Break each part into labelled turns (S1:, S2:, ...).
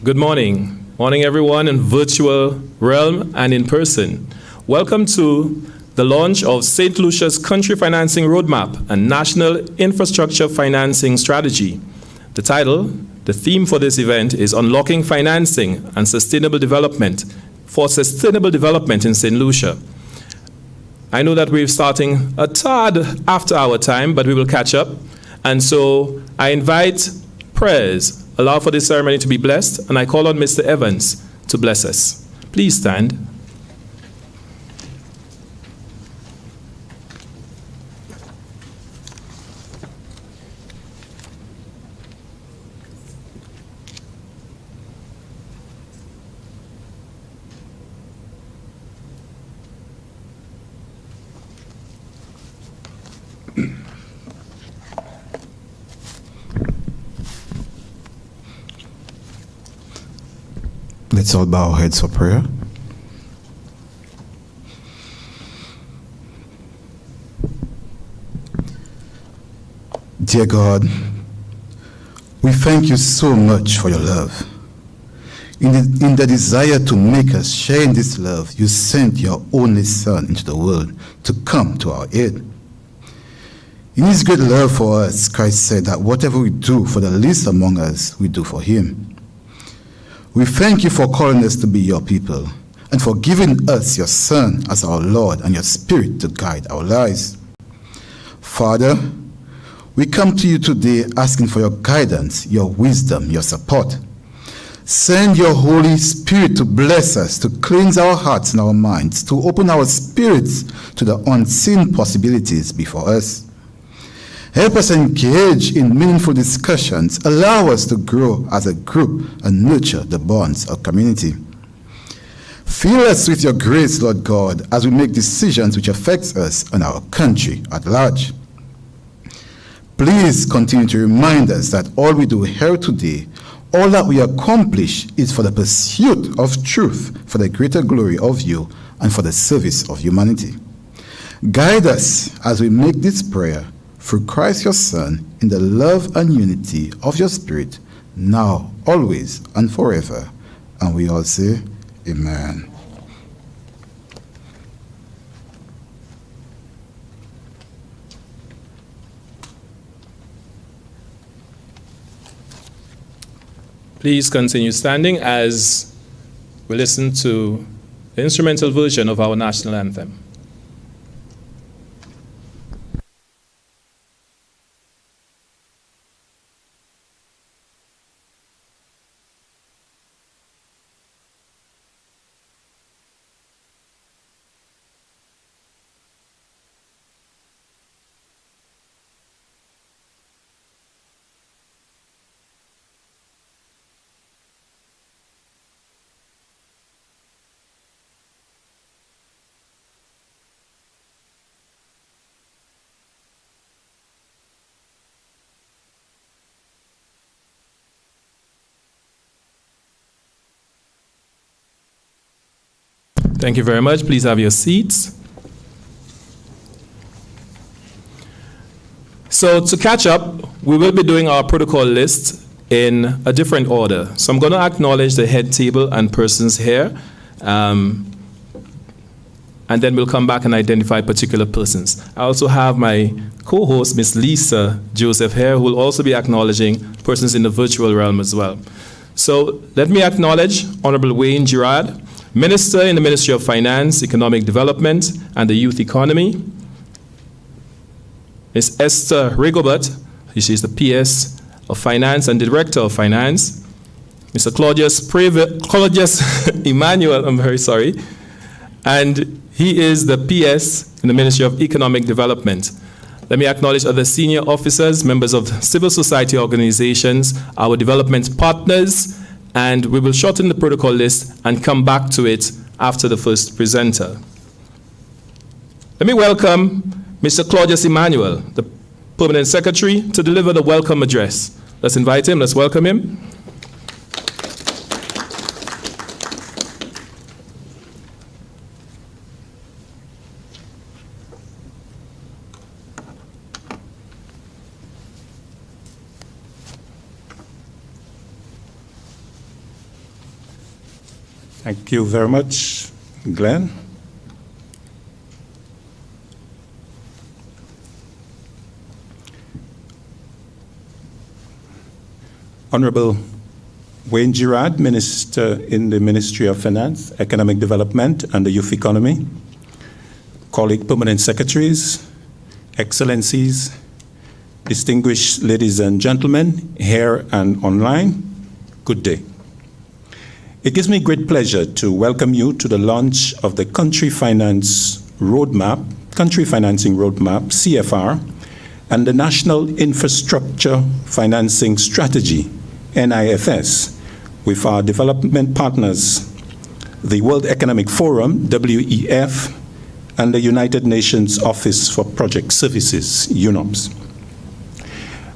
S1: Good morning. Morning, everyone in virtual realm and in person. Welcome to the launch of St. Lucia's Country Financing Roadmap and National Infrastructure Financing Strategy. The theme for this event is Unlocking Financing and Sustainable Development for Sustainable Development in St. Lucia. I know that we're starting a tad after our time, but we will catch up. And so I invite prayers. Allow for this ceremony to be blessed, and I call on Mr. Evans to bless us. Please stand.
S2: Let's all bow our heads for prayer. Dear God, we thank you so much for your love. In the desire to make us share in this love, you sent your only Son into the world to come to our aid. In his great love for us, Christ said that whatever we do for the least among us, we do for him. We thank you for calling us to be your people and for giving us your Son as our Lord and your Spirit to guide our lives. Father, we come to you today asking for your guidance, your wisdom, your support. Send your Holy Spirit to bless us, to cleanse our hearts and our minds, to open our spirits to the unseen possibilities before us. Help us engage in meaningful discussions. Allow us to grow as a group and nurture the bonds of community. Fill us with your grace, Lord God, as we make decisions which affect us and our country at large. Please continue to remind us that all we do here today, all that we accomplish is for the pursuit of truth, for the greater glory of you, and for the service of humanity. Guide us as we make this prayer through Christ your Son, in the love and unity of your Spirit, now, always, and forever. And we all say, Amen.
S1: Please continue standing as we listen to the instrumental version of our national anthem. Thank you very much. Please have your seats. So to catch up, we will be doing our protocol list in a different order. So I'm going to acknowledge the head table and persons here, and then we'll come back and identify particular persons. I also have my co-host, Ms. Lisa Joseph here, who will also be acknowledging persons in the virtual realm as well. So let me acknowledge Honorable Wayne Girard, Minister in the Ministry of Finance, Economic Development, and the Youth Economy. Ms. Esther Rigobert, she is the PS of Finance and Director of Finance. Mr. Claudius Emmanuel, I'm very sorry, and he is the PS in the Ministry of Economic Development. Let me acknowledge other senior officers, members of civil society organizations, our development partners, and we will shorten the protocol list and come back to it after the first presenter. Let me welcome Mr. Claudius Emmanuel, the Permanent Secretary, to deliver the welcome address. Let's invite him, let's welcome him.
S3: Thank you very much, Glenn. Honorable Wayne Girard, Minister in the Ministry of Finance, Economic Development and the Youth Economy, colleague permanent secretaries, excellencies, distinguished ladies and gentlemen, here and online, good day. It gives me great pleasure to welcome you to the launch of the Country Financing Roadmap, CFR, and the National Infrastructure Financing Strategy, NIFS, with our development partners, the World Economic Forum, WEF, and the United Nations Office for Project Services, UNOPS.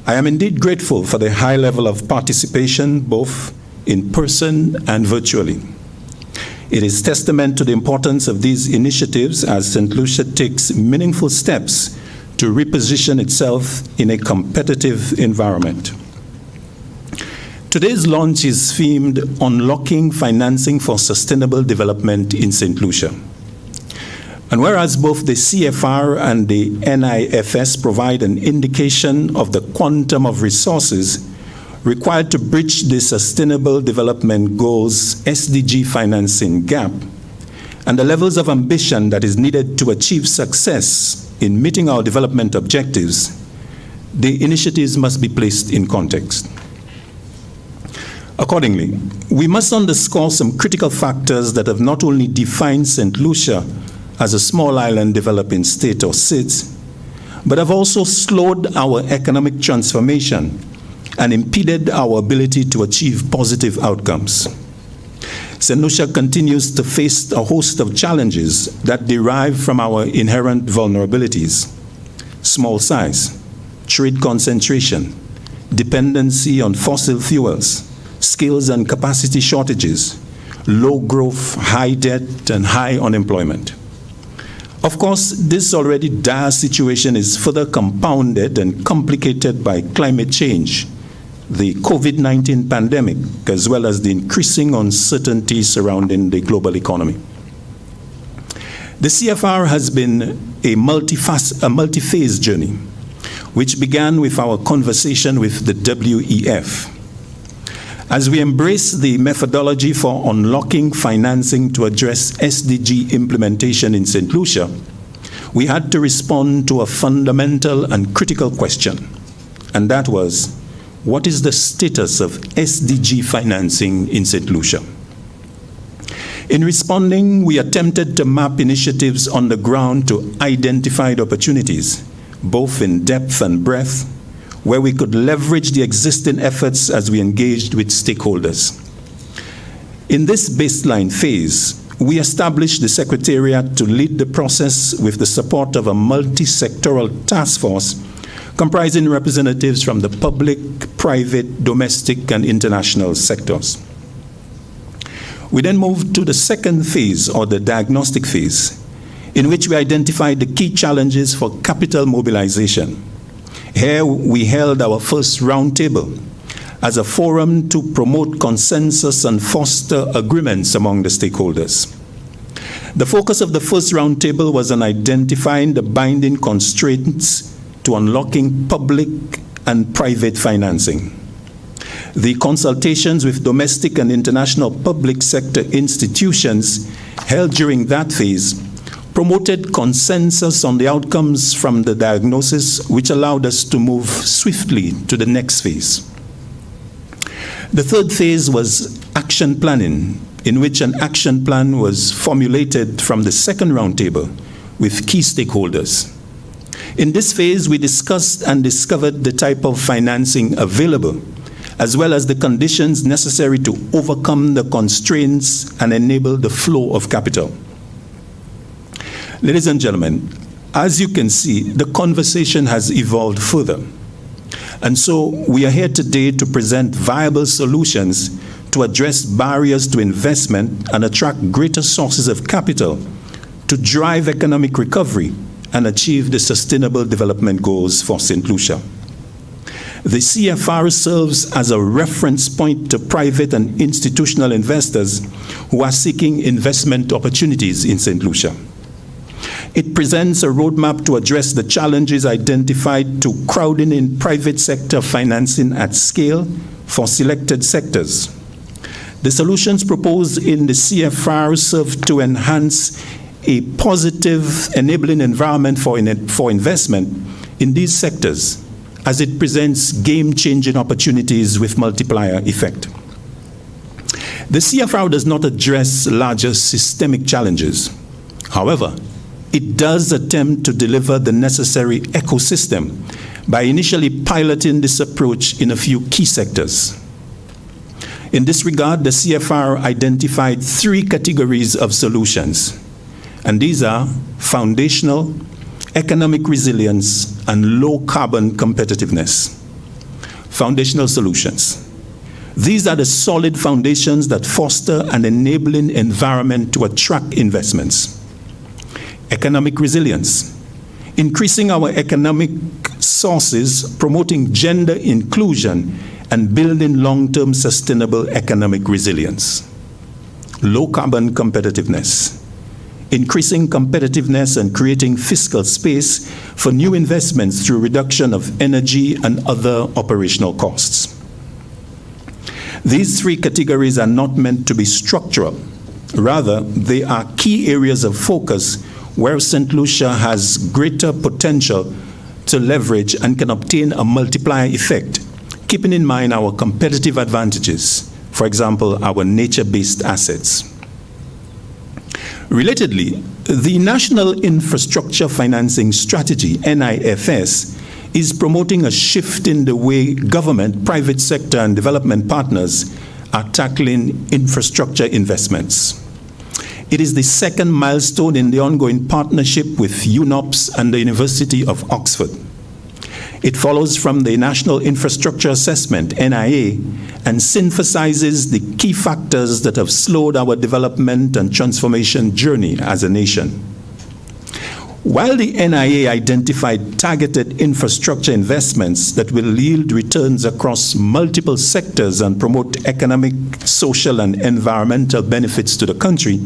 S3: I am indeed grateful for the high level of participation, both in person and virtually. It is testament to the importance of these initiatives as St. Lucia takes meaningful steps to reposition itself in a competitive environment. Today's launch is themed Unlocking Financing for Sustainable Development in St. Lucia. And whereas both the CFR and the NIFS provide an indication of the quantum of resources required to bridge the Sustainable Development Goals SDG financing gap, and the levels of ambition that is needed to achieve success in meeting our development objectives, the initiatives must be placed in context. Accordingly, we must underscore some critical factors that have not only defined St. Lucia as a small island developing state or SIDS, but have also slowed our economic transformation and impeded our ability to achieve positive outcomes. St. Lucia continues to face a host of challenges that derive from our inherent vulnerabilities: small size, trade concentration, dependency on fossil fuels, skills and capacity shortages, low growth, high debt, and high unemployment. Of course, this already dire situation is further compounded and complicated by climate change, the COVID-19 pandemic, as well as the increasing uncertainty surrounding the global economy. The CFR has been a multi-phase journey, which began with our conversation with the WEF. As we embrace the methodology for unlocking financing to address SDG implementation in St. Lucia, we had to respond to a fundamental and critical question, and that was, what is the status of SDG financing in St. Lucia? In responding, we attempted to map initiatives on the ground to identified opportunities, both in depth and breadth, where we could leverage the existing efforts as we engaged with stakeholders. In this baseline phase, we established the Secretariat to lead the process with the support of a multi-sectoral task force comprising representatives from the public, private, domestic, and international sectors. We then moved to the second phase, or the diagnostic phase, in which we identified the key challenges for capital mobilization. Here we held our first roundtable as a forum to promote consensus and foster agreements among the stakeholders. The focus of the first roundtable was on identifying the binding constraints to unlocking public and private financing. The consultations with domestic and international public sector institutions held during that phase promoted consensus on the outcomes from the diagnosis, which allowed us to move swiftly to the next phase. The third phase was action planning, in which an action plan was formulated from the second roundtable with key stakeholders. In this phase, we discussed and discovered the type of financing available, as well as the conditions necessary to overcome the constraints and enable the flow of capital. Ladies and gentlemen, as you can see, the conversation has evolved further. And so we are here today to present viable solutions to address barriers to investment and attract greater sources of capital to drive economic recovery and achieve the Sustainable Development Goals for St. Lucia. The CFR serves as a reference point to private and institutional investors who are seeking investment opportunities in St. Lucia. It presents a roadmap to address the challenges identified to crowding in private sector financing at scale for selected sectors. The solutions proposed in the CFR serve to enhance a positive enabling environment for investment in these sectors, as it presents game-changing opportunities with multiplier effect. The CFR does not address larger systemic challenges. However, it does attempt to deliver the necessary ecosystem by initially piloting this approach in a few key sectors. In this regard, the CFR identified 3 categories of solutions, and these are foundational, economic resilience, and low-carbon competitiveness. Foundational solutions. These are the solid foundations that foster an enabling environment to attract investments. Economic resilience. Increasing our economic sources, promoting gender inclusion, and building long-term sustainable economic resilience. Low-carbon competitiveness. Increasing competitiveness and creating fiscal space for new investments through reduction of energy and other operational costs. These 3 categories are not meant to be structural. Rather, they are key areas of focus where St. Lucia has greater potential to leverage and can obtain a multiplier effect, keeping in mind our competitive advantages, for example, our nature-based assets. Relatedly, the National Infrastructure Financing Strategy, NIFS, is promoting a shift in the way government, private sector, and development partners are tackling infrastructure investments. It is the second milestone in the ongoing partnership with UNOPS and the University of Oxford. It follows from the National Infrastructure Assessment, NIA, and synthesizes the key factors that have slowed our development and transformation journey as a nation. While the NIA identified targeted infrastructure investments that will yield returns across multiple sectors and promote economic, social, and environmental benefits to the country,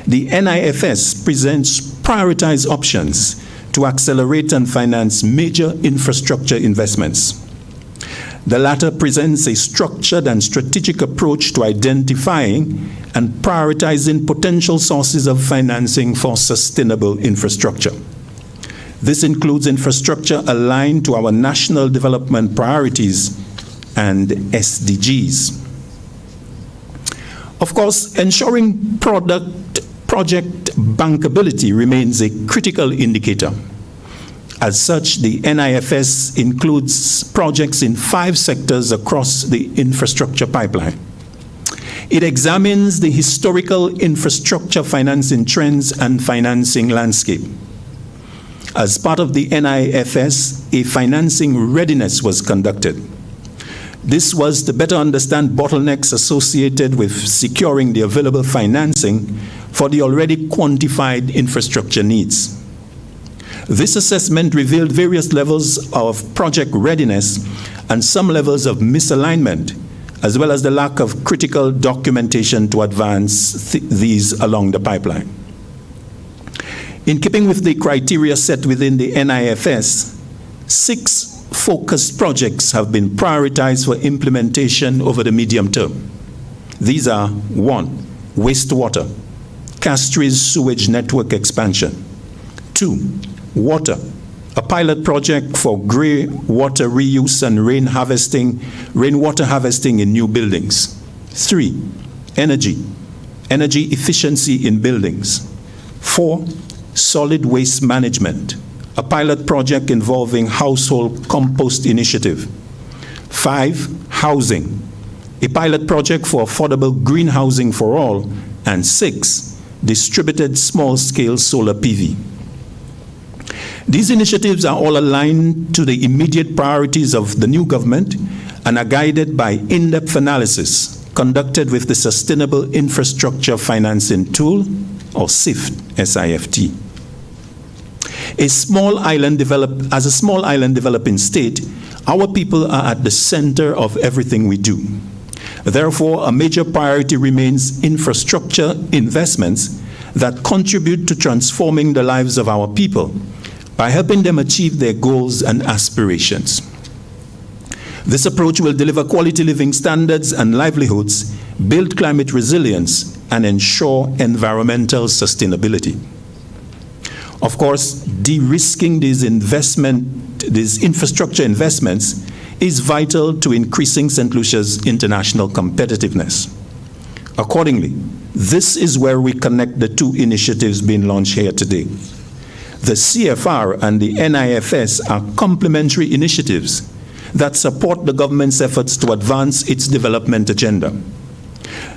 S3: the NIFS presents prioritized options to accelerate and finance major infrastructure investments. The latter presents a structured and strategic approach to identifying and prioritizing potential sources of financing for sustainable infrastructure. This includes infrastructure aligned to our national development priorities and SDGs. Of course, ensuring project bankability remains a critical indicator. As such, the NIFS includes projects in 5 sectors across the infrastructure pipeline. It examines the historical infrastructure financing trends and financing landscape. As part of the NIFS, a financing readiness was conducted. This was to better understand bottlenecks associated with securing the available financing for the already quantified infrastructure needs. This assessment revealed various levels of project readiness and some levels of misalignment, as well as the lack of critical documentation to advance these along the pipeline. In keeping with the criteria set within the NIFS, 6 focused projects have been prioritized for implementation over the medium term. These are 1, wastewater, Castries sewage network expansion. 2, water, a pilot project for grey water reuse and rainwater harvesting in new buildings. 3, energy efficiency in buildings. 4, solid waste management, a pilot project involving household compost initiative. 5, housing, a pilot project for affordable green housing for all. And 6, distributed small-scale solar PV. These initiatives are all aligned to the immediate priorities of the new government and are guided by in-depth analysis conducted with the Sustainable Infrastructure Financing Tool, or SIFT. As a small island developing state, our people are at the center of everything we do. Therefore, a major priority remains infrastructure investments that contribute to transforming the lives of our people by helping them achieve their goals and aspirations. This approach will deliver quality living standards and livelihoods, build climate resilience, and ensure environmental sustainability. Of course, de-risking these infrastructure investments is vital to increasing St. Lucia's international competitiveness. Accordingly, this is where we connect the two initiatives being launched here today. The CFR and the NIFS are complementary initiatives that support the government's efforts to advance its development agenda.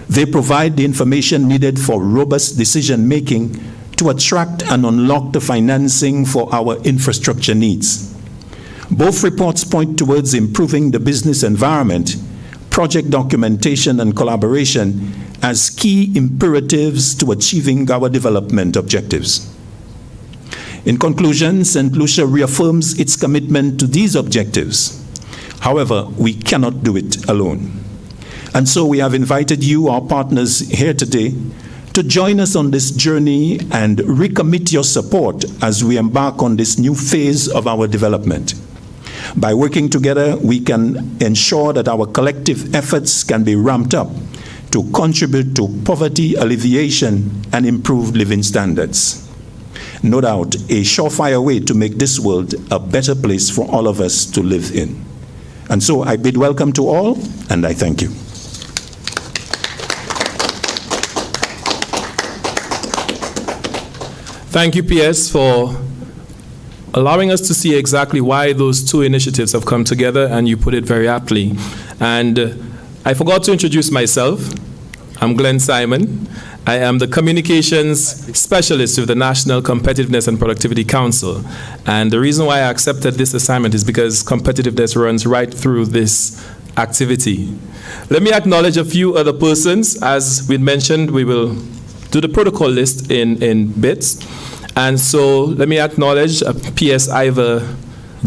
S3: They provide the information needed for robust decision-making to attract and unlock the financing for our infrastructure needs. Both reports point towards improving the business environment, project documentation, and collaboration as key imperatives to achieving our development objectives. In conclusion, St. Lucia reaffirms its commitment to these objectives. However, we cannot do it alone. And so we have invited you, our partners here today, to join us on this journey and recommit your support as we embark on this new phase of our development. By working together, we can ensure that our collective efforts can be ramped up to contribute to poverty alleviation and improved living standards. No doubt, a surefire way to make this world a better place for all of us to live in. And so I bid welcome to all, and I thank you.
S1: Thank you, PS, for allowing us to see exactly why those two initiatives have come together, and you put it very aptly. And I forgot to introduce myself. I'm Glenn Simon. I am the Communications Specialist with the National Competitiveness and Productivity Council. And the reason why I accepted this assignment is because competitiveness runs right through this activity. Let me acknowledge a few other persons. As we mentioned, we will do the protocol list in bits. And so let me acknowledge P.S. Ivor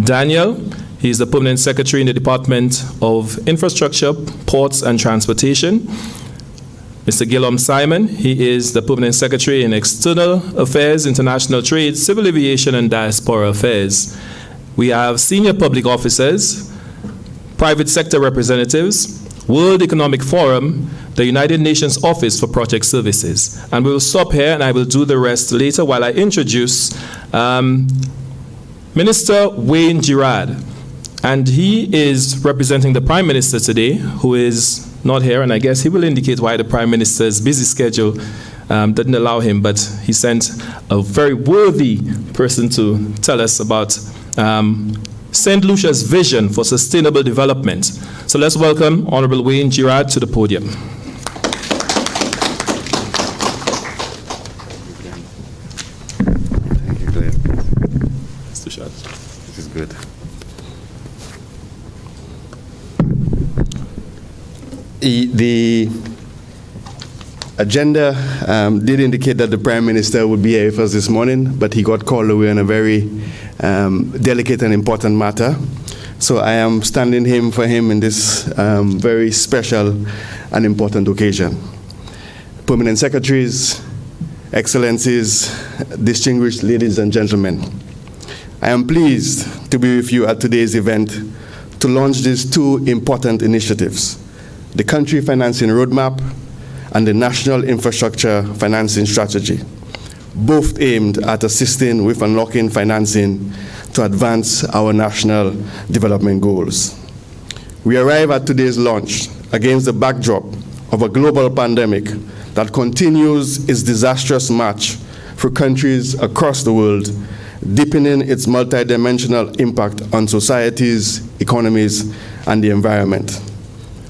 S1: Daniel. He's the Permanent Secretary in the Department of Infrastructure, Ports and Transportation. Mr. Guillaume Simon, he is the Permanent Secretary in External Affairs, International Trade, Civil Aviation and Diaspora Affairs. We have senior public officers, private sector representatives, World Economic Forum, the United Nations Office for Project Services. And we will stop here and I will do the rest later while I introduce Minister Wayne Girard. And he is representing the Prime Minister today, who is not here, and I guess he will indicate why the Prime Minister's busy schedule didn't allow him, but he sent a very worthy person to tell us about St. Lucia's vision for sustainable development. So let's welcome Honorable Wayne Girard to the podium.
S4: Thank you, Glenn.
S1: Mr. Shad.
S4: This is good. The agenda did indicate that the Prime Minister would be here with us this morning, but he got called away on a very delicate and important matter. So I am standing in for him in this very special and important occasion. Permanent Secretaries, Excellencies, distinguished ladies and gentlemen, I am pleased to be with you at today's event to launch these two important initiatives: the Country Financing Roadmap and the National Infrastructure Financing Strategy, both aimed at assisting with unlocking financing to advance our national development goals. We arrive at today's launch against the backdrop of a global pandemic that continues its disastrous march through countries across the world, deepening its multidimensional impact on societies, economies, and the environment.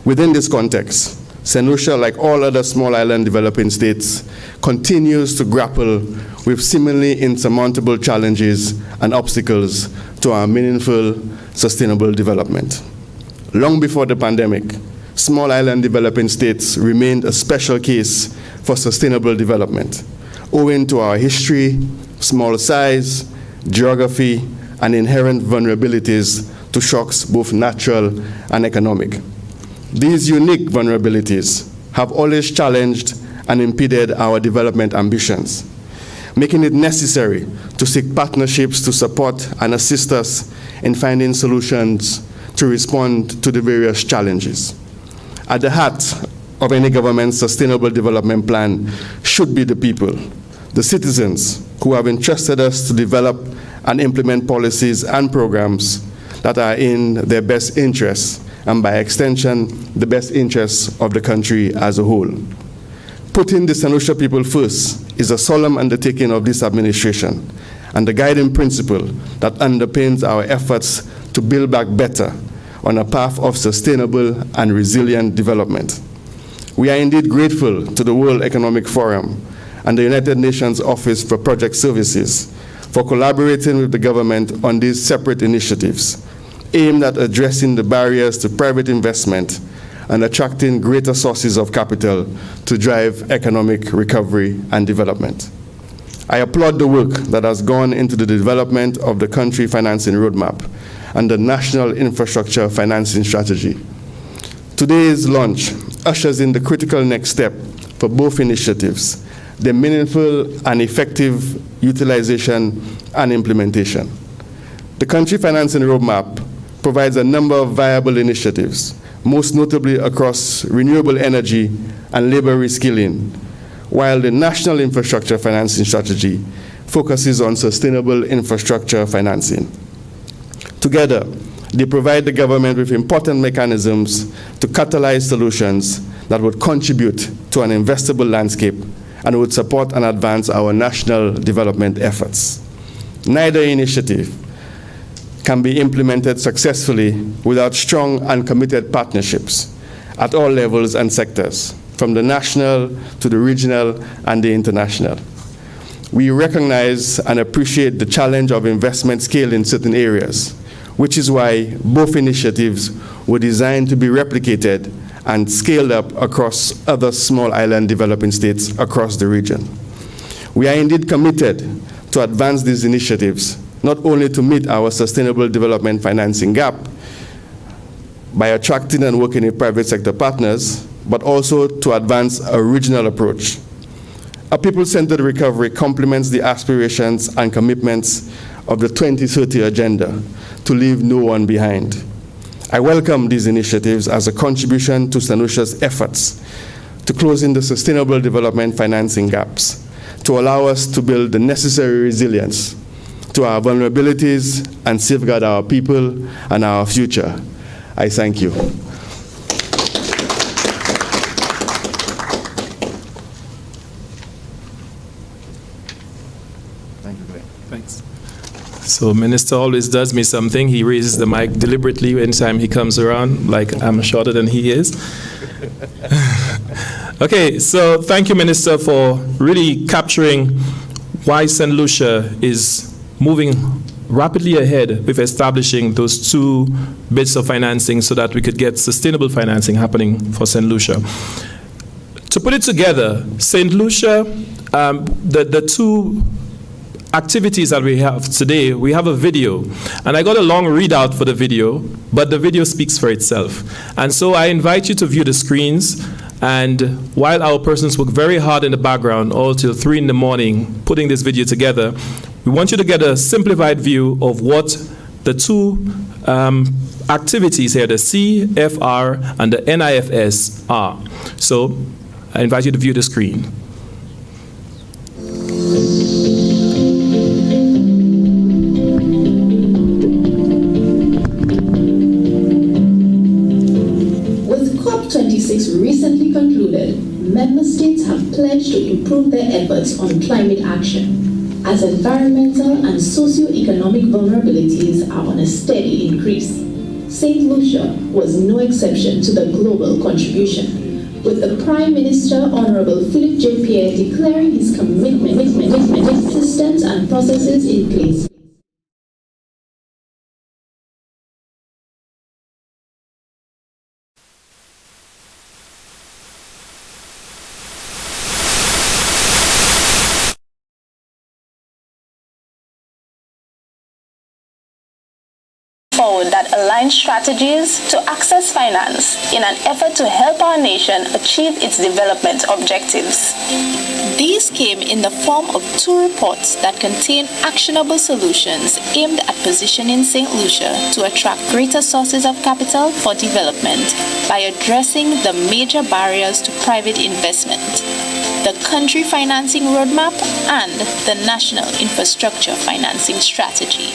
S4: Within this context, St. Lucia, like all other small island developing states, continues to grapple with seemingly insurmountable challenges and obstacles to our meaningful, sustainable development. Long before the pandemic, small island developing states remained a special case for sustainable development, owing to our history, small size, geography, and inherent vulnerabilities to shocks both natural and economic. These unique vulnerabilities have always challenged and impeded our development ambitions, making it necessary to seek partnerships to support and assist us in finding solutions to respond to the various challenges. At the heart of any government's sustainable development plan should be the people, the citizens who have entrusted us to develop and implement policies and programs that are in their best interests and by extension, the best interests of the country as a whole. Putting the St. Lucia people first is a solemn undertaking of this administration and the guiding principle that underpins our efforts to build back better on a path of sustainable and resilient development. We are indeed grateful to the World Economic Forum and the United Nations Office for Project Services for collaborating with the government on these separate initiatives aimed at addressing the barriers to private investment and attracting greater sources of capital to drive economic recovery and development. I applaud the work that has gone into the development of the country financing roadmap and the National Infrastructure Financing Strategy. Today's launch ushers in the critical next step for both initiatives, their meaningful and effective utilization and implementation. The country financing roadmap provides a number of viable initiatives, most notably across renewable energy and labor reskilling, while the National Infrastructure Financing Strategy focuses on sustainable infrastructure financing. Together, they provide the government with important mechanisms to catalyze solutions that would contribute to an investable landscape and would support and advance our national development efforts. Neither initiative can be implemented successfully without strong and committed partnerships at all levels and sectors, from the national to the regional and the international. We recognize and appreciate the challenge of investment scale in certain areas, which is why both initiatives were designed to be replicated and scaled up across other small island developing states across the region. We are indeed committed to advance these initiatives, not only to meet our sustainable development financing gap by attracting and working with private sector partners, but also to advance a regional approach. A people-centered recovery complements the aspirations and commitments of the 2030 Agenda to leave no one behind. I welcome these initiatives as a contribution to St. Lucia's efforts to closing the sustainable development financing gaps, to allow us to build the necessary resilience to our vulnerabilities and safeguard our people and our future. I thank you.
S1: Thanks. So Minister always does me something. He raises the mic deliberately anytime he comes around, like I'm shorter than he is. Okay, so thank you, Minister, for really capturing why St. Lucia is moving rapidly ahead with establishing those two bits of financing so that we could get sustainable financing happening for St. Lucia. To put it together, St. Lucia, the two activities that we have today, we have a video, and I got a long readout for the video, but the video speaks for itself. And so I invite you to view the screens, and while our persons work very hard in the background all till 3 in the morning putting this video together, we want you to get a simplified view of what the two activities here, the CFR and the NIFS are. So I invite you to view the screen.
S5: With COP26 recently concluded, member states have pledged to improve their efforts on climate action, as environmental and socio-economic vulnerabilities are on a steady increase. St. Lucia was no exception to the global contribution, with the Prime Minister, Honorable Philip J. Pierre, declaring his commitment to systems and processes in place forward that aligns strategies to access finance in an effort to help our nation achieve its development objectives. These came in the form of 2 reports that contain actionable solutions aimed at positioning St. Lucia to attract greater sources of capital for development by addressing the major barriers to private investment: the Country Financing Roadmap and the National Infrastructure Financing Strategy.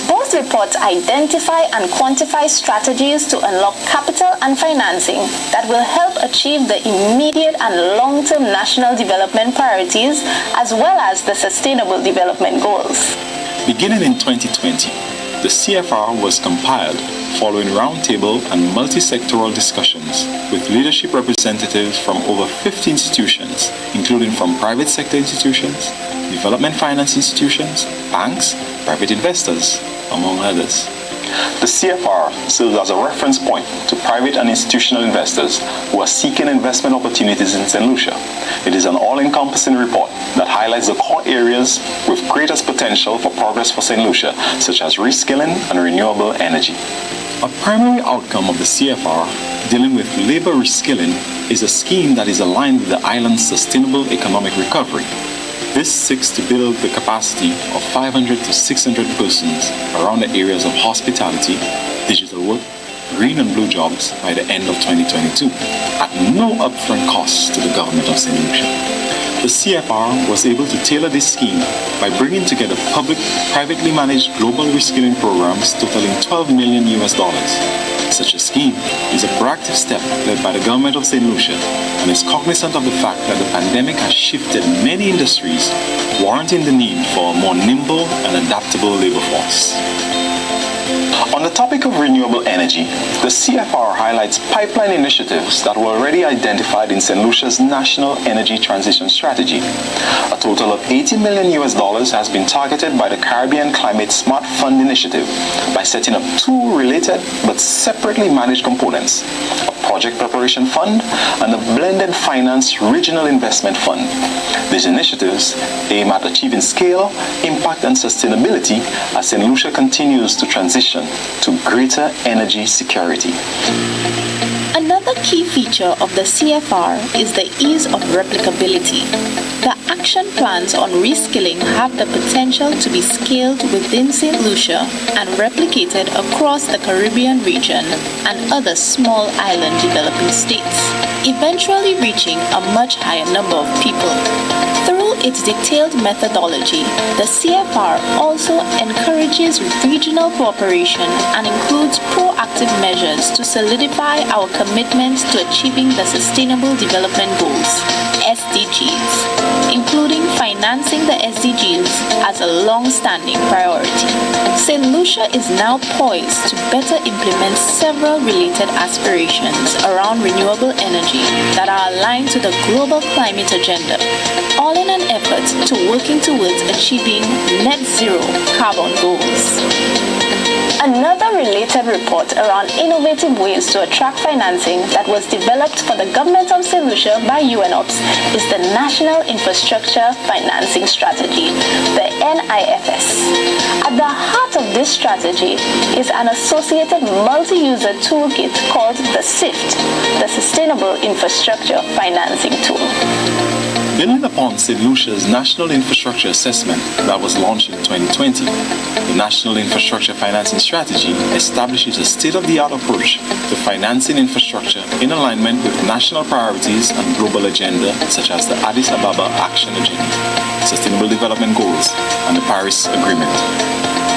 S5: Both reports identify and quantify strategies to unlock capital and financing that will help achieve the immediate and long-term national development priorities as well as the Sustainable Development Goals.
S6: Beginning in 2020, the CFR was compiled following roundtable and multi-sectoral discussions with leadership representatives from over 50 institutions, including from private sector institutions, development finance institutions, banks, private investors, among others.
S7: The CFR serves as a reference point to private and institutional investors who are seeking investment opportunities in St. Lucia. It is an all-encompassing report that highlights the core areas with greatest potential for progress for St. Lucia, such as reskilling and renewable energy.
S6: A primary outcome of the CFR dealing with labor reskilling is a scheme that is aligned with the island's sustainable economic recovery. This seeks to build the capacity of 500 to 600 persons around the areas of hospitality, digital work, green and blue jobs by the end of 2022 at no upfront cost to the government of St. Lucia. The CFR was able to tailor this scheme by bringing together public, privately managed global reskilling programs totaling $12 million. Such a scheme is a proactive step led by the government of St. Lucia and is cognizant of the fact that the pandemic has shifted many industries, warranting the need for a more nimble and adaptable labor force.
S7: On the topic of renewable energy, the CFR highlights pipeline initiatives that were already identified in St. Lucia's National Energy Transition Strategy. A total of $80 million has been targeted by the Caribbean Climate Smart Fund Initiative by setting up 2 related but separately managed components: a Project Preparation Fund and a Blended Finance Regional Investment Fund. These initiatives aim at achieving scale, impact, and sustainability as St. Lucia continues to transition to greater energy security.
S5: Another key feature of the CFR is the ease of replicability. The action plans on reskilling have the potential to be scaled within St. Lucia and replicated across the Caribbean region and other small island developing states, eventually reaching a much higher number of people. Through its detailed methodology, the CFR also encourages regional cooperation and includes proactive measures to solidify our commitment to achieving the Sustainable Development Goals, SDGs, including financing the SDGs as a long-standing priority. St. Lucia is now poised to better implement several related aspirations around renewable energy that are aligned to the global climate agenda, all in an effort to working towards achieving net zero carbon goals. Another related report around innovative ways to attract financing that was developed for the government of St. Lucia by UNOPS is the National Infrastructure Financing Strategy, the NIFS. At the heart of this strategy is an associated multi-user toolkit called the SIFT, the Sustainable Infrastructure Financing Tool.
S6: Building upon St. Lucia's National Infrastructure Assessment that was launched in 2020, the National Infrastructure Financing Strategy establishes a state-of-the-art approach to financing infrastructure in alignment with national priorities and global agenda such as the Addis Ababa Action Agenda, Sustainable Development Goals, and the Paris Agreement.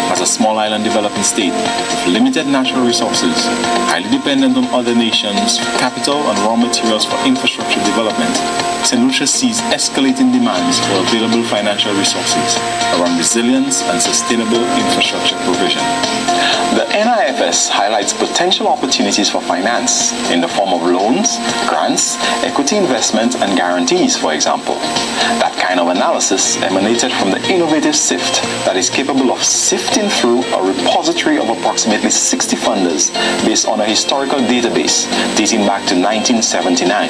S6: As a small island developing state with limited natural resources, highly dependent on other nations for capital and raw materials for infrastructure development, St. Lucia sees escalating demands for available financial resources around resilience and sustainable infrastructure provision.
S7: The NIFS NIFS highlights potential opportunities for finance in the form of loans, grants, equity investment, and guarantees, for example. That kind of analysis emanated from the innovative SIFT that is capable of sifting through a repository of approximately 60 funders based on a historical database dating back to 1979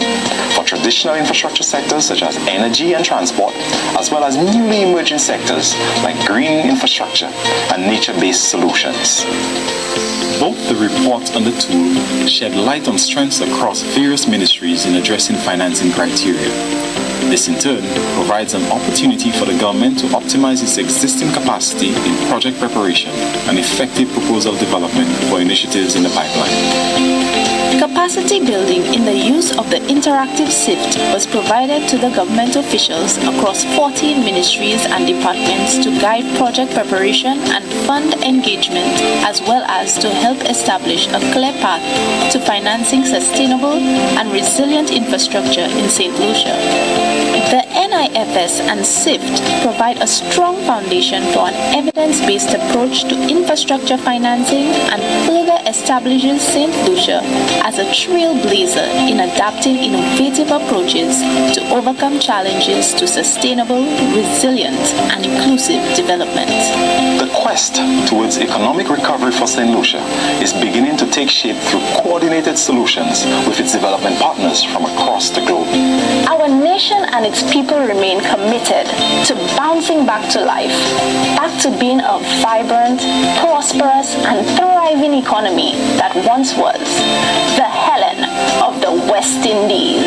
S7: for traditional infrastructure sectors such as energy and transport, as well as newly emerging sectors like green infrastructure and nature-based solutions. Both the report and the tool shed light on strengths across various ministries in addressing financing criteria. This in turn provides an opportunity for the government to optimize its existing capacity in project preparation and effective proposal development for initiatives in the pipeline.
S5: Capacity building in the use of the interactive SIFT was provided to the government officials across 14 ministries and departments to guide project preparation and fund engagement, as well as to help establish a clear path to financing sustainable and resilient infrastructure in St. Lucia. The NIFS and SIFT provide a strong foundation for an evidence-based approach to infrastructure financing and further establishes St. Lucia as a trailblazer in adapting innovative approaches to overcome challenges to sustainable, resilient, and inclusive development.
S7: The quest towards economic recovery for St. Lucia is beginning to take shape through coordinated solutions with its development partners from across the globe.
S5: Our nation and its people remain committed to bouncing back to life, back to being a vibrant, prosperous, and thriving economy that once was the Helen of the West Indies.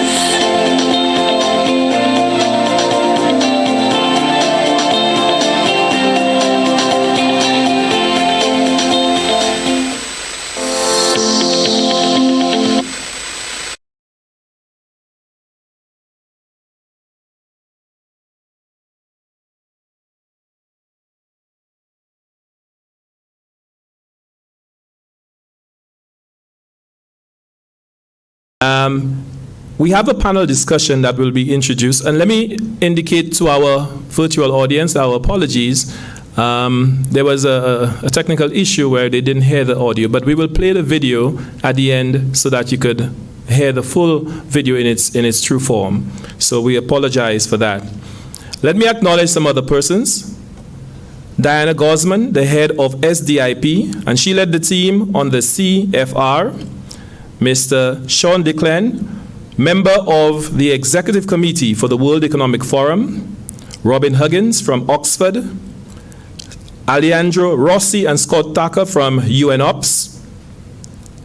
S1: We have a panel discussion that will be introduced, and let me indicate to our virtual audience our apologies. There was a technical issue where they didn't hear the audio, but we will play the video at the end so that you could hear the full video in its true form. So we apologize for that. Let me acknowledge some other persons. Diana Gosman, the head of SDIP, and she led the team on the CFR. Mr. Sean Declan, member of the Executive Committee for the World Economic Forum. Robin Huggins from Oxford. Alejandro Rossi and Scott Tucker from UNOPS.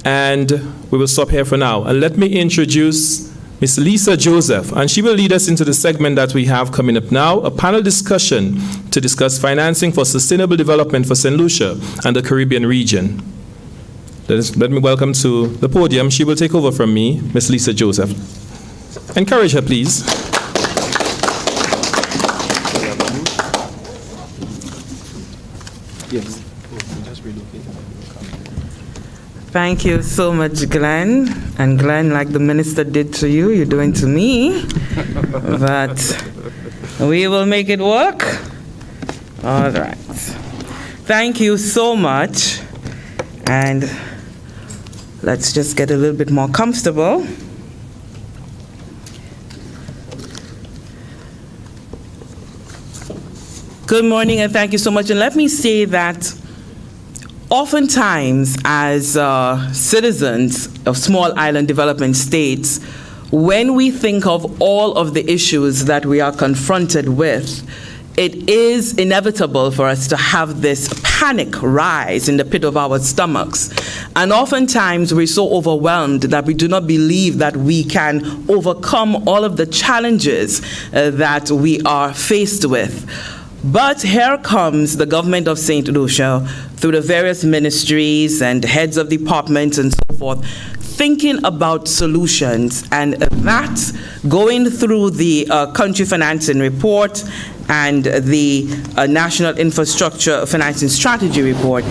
S1: And we will stop here for now. And let me introduce Ms. Lisa Joseph, and she will lead us into the segment that we have coming up now, a panel discussion to discuss financing for sustainable development for St. Lucia and the Caribbean region. Let me welcome to the podium. She will take over from me, Ms. Lisa Joseph. Encourage her, please. Yes.
S8: Thank you so much, Glenn. And Glenn, like the minister did to you, you're doing to me. But we will make it work. All right. Thank you so much. And let's just get a little bit more comfortable. Good morning, and thank you so much. And let me say that oftentimes, as citizens of small island development states, when we think of all of the issues that we are confronted with, it is inevitable for us to have this panic rise in the pit of our stomachs. And oftentimes we're so overwhelmed that we do not believe that we can overcome all of the challenges that we are faced with. But here comes the government of St. Lucia through the various ministries and heads of departments and so forth, thinking about solutions, and that going through the country financing report and the National Infrastructure Financing Strategy report,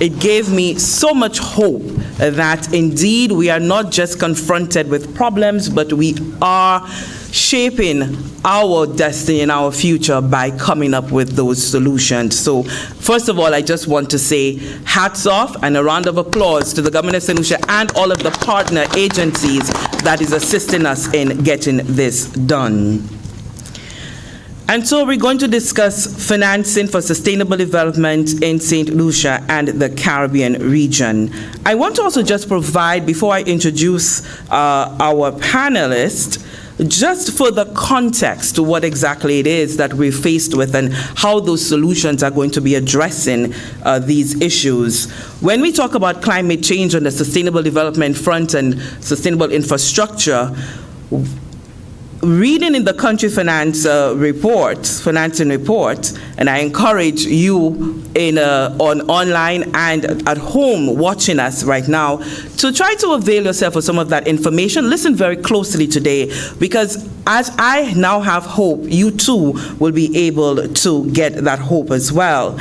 S8: it gave me so much hope that indeed we are not just confronted with problems, but we are shaping our destiny and our future by coming up with those solutions. So first of all, I just want to say hats off and a round of applause to the government of St. Lucia and all of the partner agencies that is assisting us in getting this done. And so we're going to discuss financing for sustainable development in St. Lucia and the Caribbean region. I want to also just provide, before I introduce our panelists, just for the context to what exactly it is that we're faced with and how those solutions are going to be addressing these issues. When we talk about climate change on the sustainable development front and sustainable infrastructure, reading in the country financing report, and I encourage you on online and at home watching us right now to try to avail yourself of some of that information. Listen very closely today, because as I now have hope, you too will be able to get that hope as well.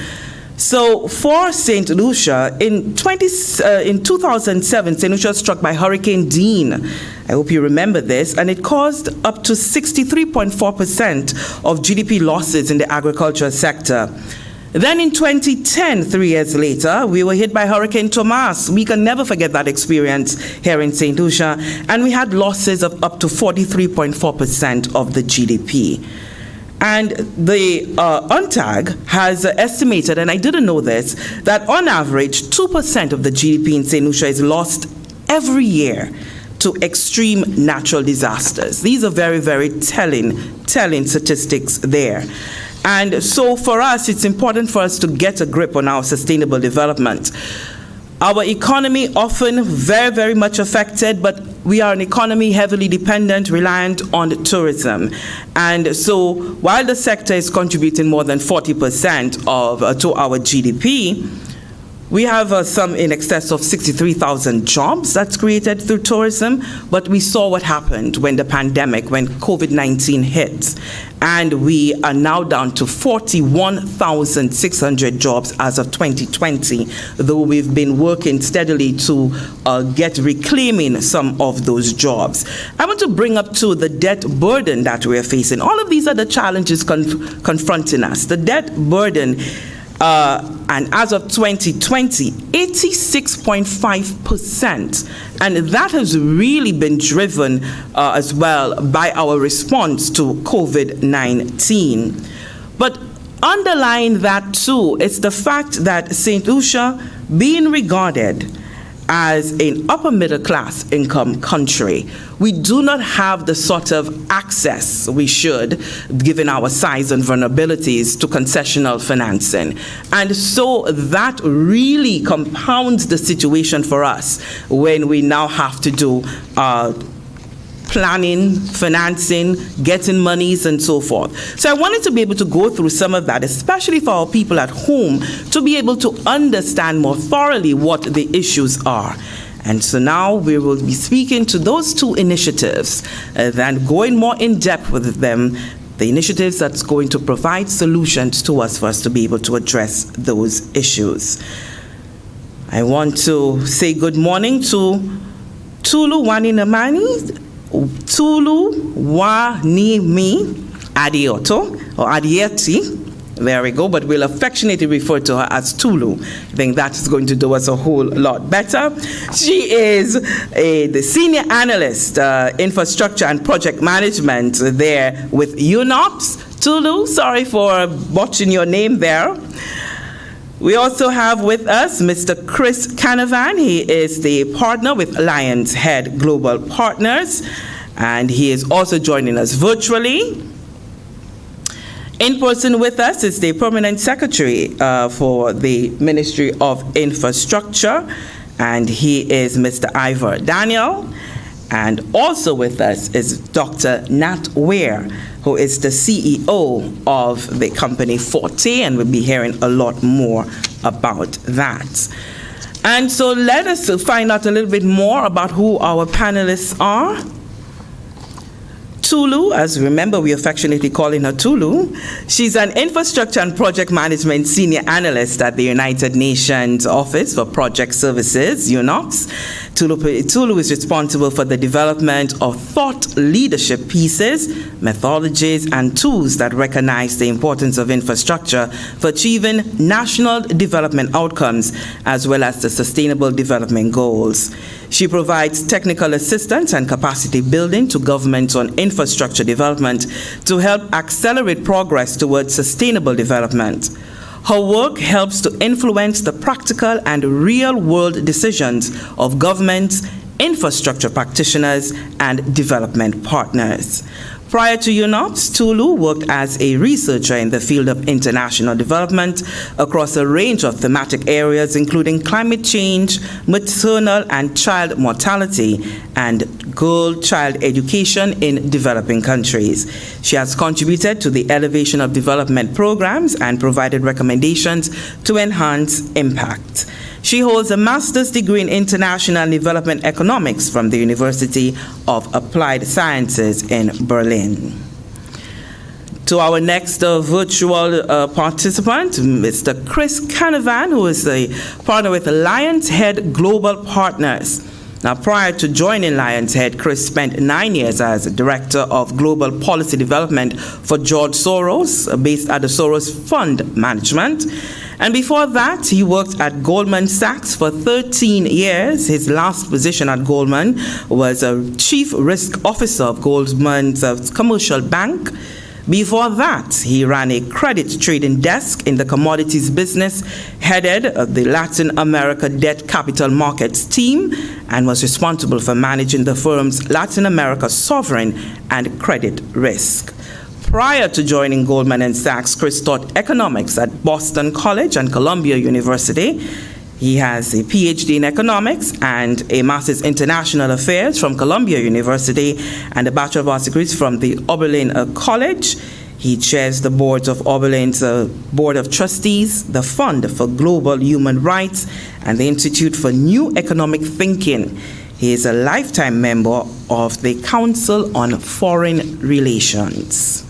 S8: So for St. Lucia, in 2007, St. Lucia was struck by Hurricane Dean. I hope you remember this, and it caused up to 63.4% of GDP losses in the agriculture sector. Then in 2010, 3 years later, we were hit by Hurricane Tomas. We can never forget that experience here in St. Lucia, and we had losses of up to 43.4% of the GDP. And the UNTAG has estimated, and I didn't know this, that on average, 2% of the GDP in St. Lucia is lost every year to extreme natural disasters. These are very, very telling statistics there. And so for us, it's important for us to get a grip on our sustainable development. Our economy often very, very much affected, but we are an economy heavily dependent, reliant on tourism. And so while the sector is contributing more than 40% to our GDP, we have some in excess of 63,000 jobs that's created through tourism, but we saw what happened when the pandemic, when COVID-19 hit, and we are now down to 41,600 jobs as of 2020, though we've been working steadily to reclaiming some of those jobs. I want to bring up too the debt burden that we're facing. All of these are the challenges confronting us. The debt burden, and as of 2020, 86.5%. And that has really been driven as well by our response to COVID-19. But underlying that too is the fact that St. Lucia, being regarded as an upper middle class income country, we do not have the sort of access we should, given our size and vulnerabilities, to concessional financing. And so that really compounds the situation for us when we now have to do planning, financing, getting monies, and so forth. So I wanted to be able to go through some of that, especially for our people at home, to be able to understand more thoroughly what the issues are. And so now we will be speaking to those two initiatives and going more in depth with them, the initiatives that's going to provide solutions to us for us to be able to address those issues. I want to say good morning to Tulu Waninamani, Tulu Wanimi Adioto, or Adieti. There we go, but we'll affectionately refer to her as Tulu. I think that is going to do us a whole lot better. She is the senior analyst, infrastructure and project management there with UNOPS. Tulu, sorry for botching your name there. We also have with us Mr. Chris Canavan. He is the partner with Lions Head Global Partners, and he is also joining us virtually. In person with us is the permanent secretary for the Ministry of Infrastructure, and he is Mr. Ivor Daniel. And also with us is Dr. Nat Ware, who is the CEO of the company Forte, and we'll be hearing a lot more about that. And so let us find out a little bit more about who our panelists are. Tulu, as remember we affectionately calling her Tulu, she's an Infrastructure and Project Management Senior Analyst at the United Nations Office for Project Services, UNOPS. Tulu is responsible for the development of thought leadership pieces, methodologies, and tools that recognize the importance of infrastructure for achieving national development outcomes as well as the Sustainable Development Goals. She provides technical assistance and capacity building to governments on infrastructure development to help accelerate progress towards sustainable development. Her work helps to influence the practical and real-world decisions of governments, infrastructure practitioners, and development partners. Prior to UNOPS, Tulu worked as a researcher in the field of international development across a range of thematic areas, including climate change, maternal and child mortality, and girl-child education in developing countries. She has contributed to the elevation of development programs and provided recommendations to enhance impact. She holds a master's degree in international development economics from the University of Applied Sciences in Berlin. To our next virtual participant, Mr. Chris Canavan, who is a partner with Lions Head Global Partners. Now, prior to joining Lions Head, Chris spent 9 years as Director of Global Policy Development for George Soros, based at the Soros Fund Management. And before that, he worked at Goldman Sachs for 13 years. His last position at Goldman was a Chief Risk Officer of Goldman's Commercial Bank. Before that, he ran a credit trading desk in the commodities business, headed the Latin America Debt Capital Markets team, and was responsible for managing the firm's Latin America sovereign and credit risk. Prior to joining Goldman Sachs, Chris taught economics at Boston College and Columbia University. He has a PhD in economics and a Master's in International Affairs from Columbia University and a Bachelor of Arts degrees from the Oberlin College. He chairs the boards of Oberlin's Board of Trustees, the Fund for Global Human Rights, and the Institute for New Economic Thinking. He is a lifetime member of the Council on Foreign Relations.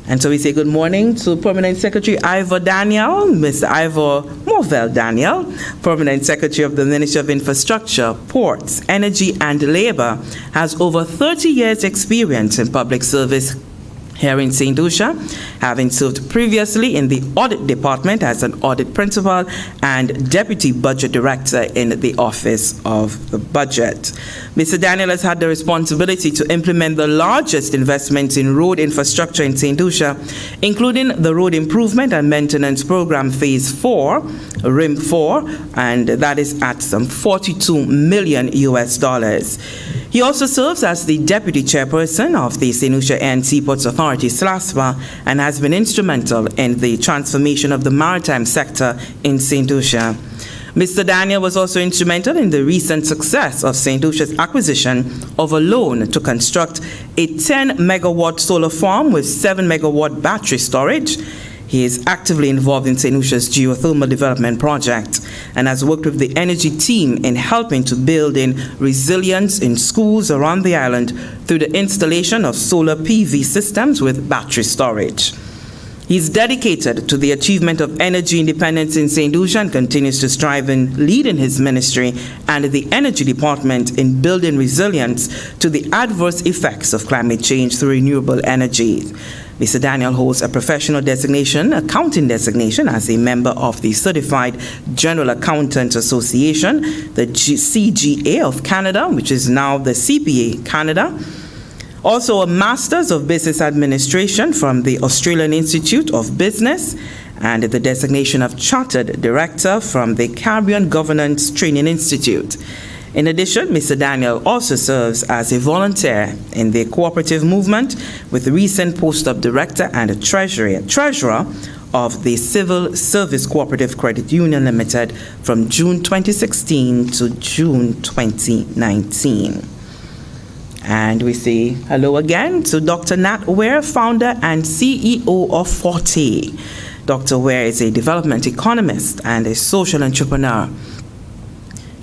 S8: And so we say good morning to Permanent Secretary Ivor Daniel, Mr. Ivor Morvell Daniel, Permanent Secretary of the Ministry of Infrastructure, Ports, Energy and Labor, has over 30 years' experience in public service here in St. Lucia, having served previously in the Audit Department as an Audit Principal and Deputy Budget Director in the Office of the Budget. Mr. Daniel has had the responsibility to implement the largest investments in road infrastructure in St. Lucia, including the Road Improvement and Maintenance Program Phase 4, RIM 4, and that is at some $42 million. He also serves as the Deputy Chairperson of the St. Lucia and Seaports Authority, SLASPA, and has been instrumental in the transformation of the maritime sector in St. Lucia. Mr. Daniel was also instrumental in the recent success of St. Lucia's acquisition of a loan to construct a 10-megawatt solar farm with 7-megawatt battery storage. He is actively involved in St. Lucia's geothermal development project and has worked with the energy team in helping to build in resilience in schools around the island through the installation of solar PV systems with battery storage. He's dedicated to the achievement of energy independence in St. Lucia and continues to strive in leading his ministry and the Energy Department in building resilience to the adverse effects of climate change through renewable energy. Mr. Daniel holds a professional designation, accounting designation, as a member of the Certified General Accountants Association, the CGA of Canada, which is now the CPA Canada. Also a Master's of Business Administration from the Australian Institute of Business, and the designation of Chartered Director from the Caribbean Governance Training Institute. In addition, Mr. Daniel also serves as a volunteer in the cooperative movement with the recent post of Director and Treasurer of the Civil Service Cooperative Credit Union Limited from June 2016 to June 2019. And we say hello again to Dr. Nat Ware, founder and CEO of Forte. Dr. Ware is a development economist and a social entrepreneur.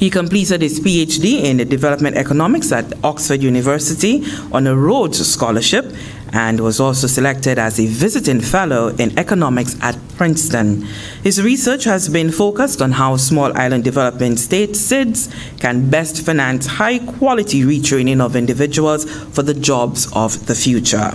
S8: He completed his PhD in development economics at Oxford University on a Rhodes Scholarship and was also selected as a visiting fellow in economics at Princeton. His research has been focused on how small island developing states, SIDS, can best finance high-quality retraining of individuals for the jobs of the future.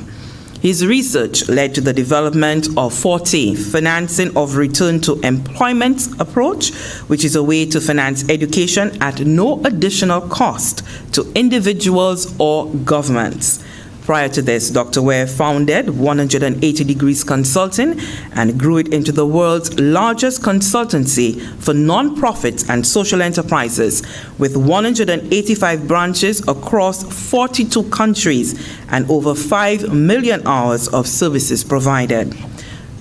S8: His research led to the development of Forte, Financing of Return to Employment approach, which is a way to finance education at no additional cost to individuals or governments. Prior to this, Dr. Ware founded 180 Degrees Consulting and grew it into the world's largest consultancy for nonprofits and social enterprises, with 185 branches across 42 countries and over 5 million hours of services provided.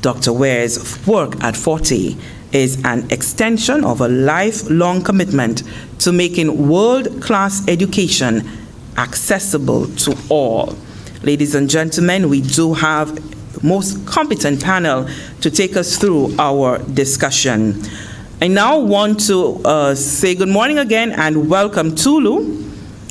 S8: Dr. Ware's work at Forte is an extension of a lifelong commitment to making world-class education accessible to all. Ladies and gentlemen, we do have the most competent panel to take us through our discussion. I now want to say good morning again and welcome Tulu,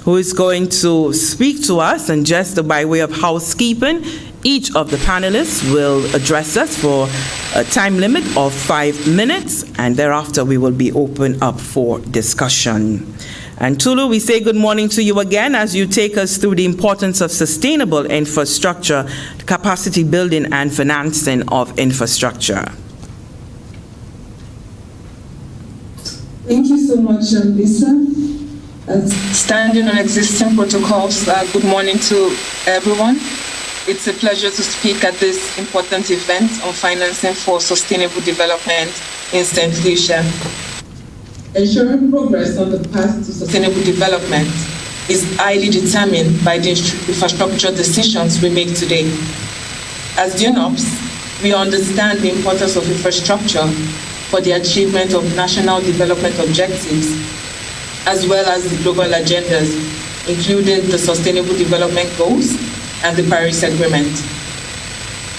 S8: who is going to speak to us. And just by way of housekeeping, each of the panelists will address us for a time limit of 5 minutes, and thereafter we will be open up for discussion. And Tulu, we say good morning to you again as you take us through the importance of sustainable infrastructure, capacity building, and financing of infrastructure.
S9: Thank you so much, Lisa. Standing on existing protocols, good morning to everyone. It's a pleasure to speak at this important event on financing for sustainable development in St. Lucia. Ensuring progress on the path to sustainable development is highly determined by the infrastructure decisions we make today. As NIFS, we understand the importance of infrastructure for the achievement of national development objectives, as well as the global agendas, including the Sustainable Development Goals and the Paris Agreement.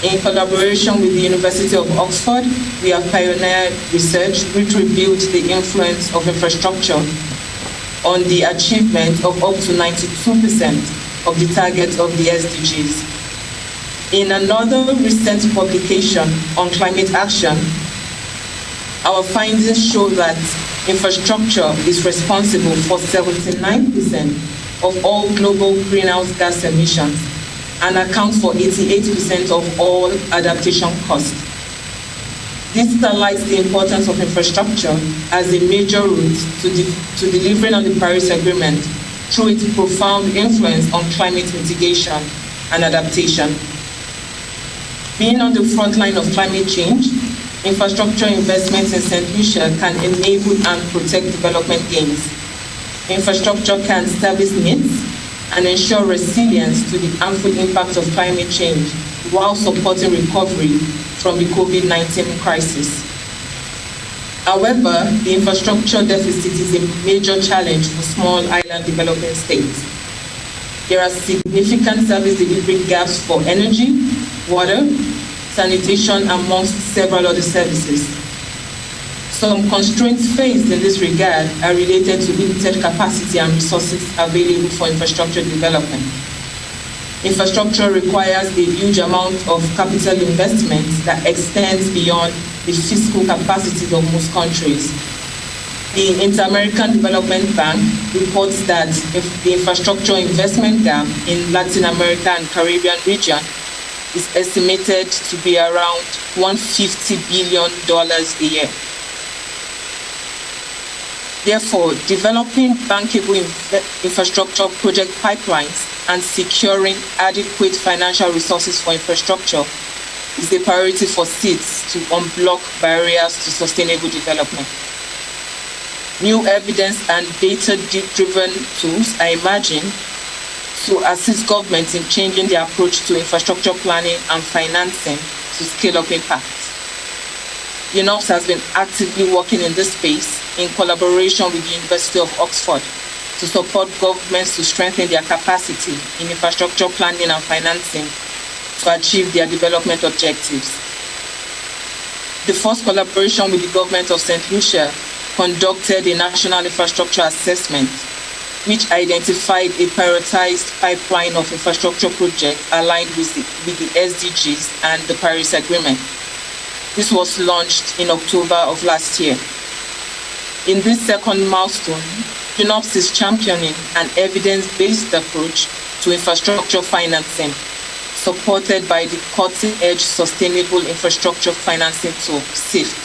S9: In collaboration with the University of Oxford, we have pioneered research which revealed the influence of infrastructure on the achievement of up to 92% of the targets of the SDGs. In another recent publication on climate action, our findings show that infrastructure is responsible for 79% of all global greenhouse gas emissions and accounts for 88% of all adaptation costs. This highlights the importance of infrastructure as a major route to delivering on the Paris Agreement through its profound influence on climate mitigation and adaptation. Being on the front line of climate change, infrastructure investments in St. Lucia can enable and protect development gains. Infrastructure can service needs and ensure resilience to the harmful impacts of climate change while supporting recovery from the COVID-19 crisis. However, the infrastructure deficit is a major challenge for small island developing states. There are significant service delivery gaps for energy, water, sanitation, amongst several other services. Some constraints faced in this regard are related to limited capacity and resources available for infrastructure development. Infrastructure requires a huge amount of capital investment that extends beyond the fiscal capacities of most countries. The Inter-American Development Bank reports that the infrastructure investment gap in Latin America and Caribbean region is estimated to be around $150 billion a year. Therefore, developing bankable infrastructure project pipelines and securing adequate financial resources for infrastructure is a priority for SIDS to unblock barriers to sustainable development. New evidence and data-driven tools are emerging to assist governments in changing their approach to infrastructure planning and financing to scale up impact. UNOPS has been actively working in this space in collaboration with the University of Oxford to support governments to strengthen their capacity in infrastructure planning and financing to achieve their development objectives. The first collaboration with the government of St. Lucia conducted a national infrastructure assessment, which identified a prioritized pipeline of infrastructure projects aligned with the SDGs and the Paris Agreement. This was launched in October of last year. In this second milestone, NIFS is championing an evidence-based approach to infrastructure financing, supported by the cutting-edge Sustainable Infrastructure Financing Tool, SIFT,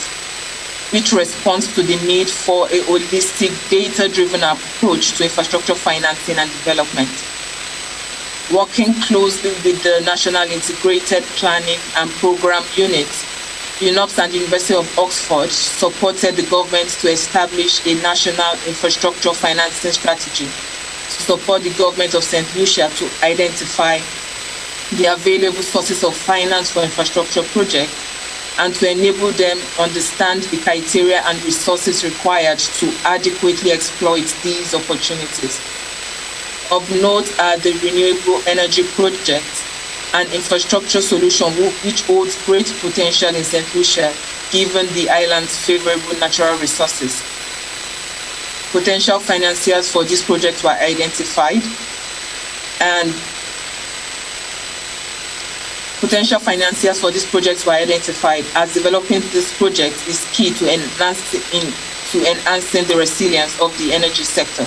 S9: which responds to the need for a holistic, data-driven approach to infrastructure financing and development. Working closely with the National Integrated Planning and Program Unit, UNOPS and the University of Oxford supported the government to establish a national infrastructure financing strategy to support the government of St. Lucia to identify the available sources of finance for infrastructure projects and to enable them understand the criteria and resources required to adequately exploit these opportunities. Of note are the renewable energy projects, an infrastructure solution which holds great potential in St. Lucia given the island's favorable natural resources. Potential financiers for these projects were identified, and as developing this project is key to enhancing the resilience of the energy sector.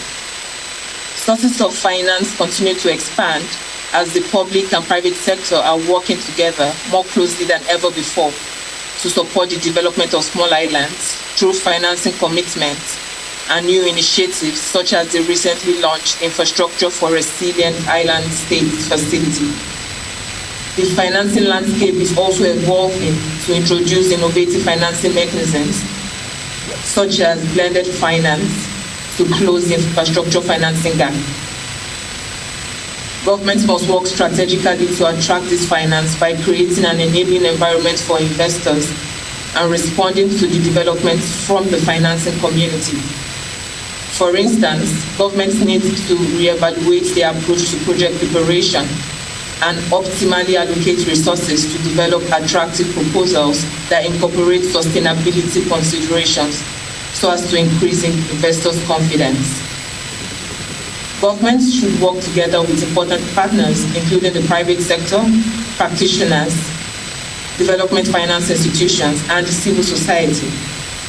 S9: Sources of finance continue to expand as the public and private sector are working together more closely than ever before to support the development of small islands through financing commitments and new initiatives such as the recently launched Infrastructure for Resilient Island States facility. The financing landscape is also evolving to introduce innovative financing mechanisms such as blended finance to close the infrastructure financing gap. Governments must work strategically to attract this finance by creating an enabling environment for investors and responding to the developments from the financing community. For instance, governments need to reevaluate their approach to project preparation and optimally allocate resources to develop attractive proposals that incorporate sustainability considerations so as to increase investors' confidence. Governments should work together with important partners, including the private sector, practitioners, development finance institutions, and civil society,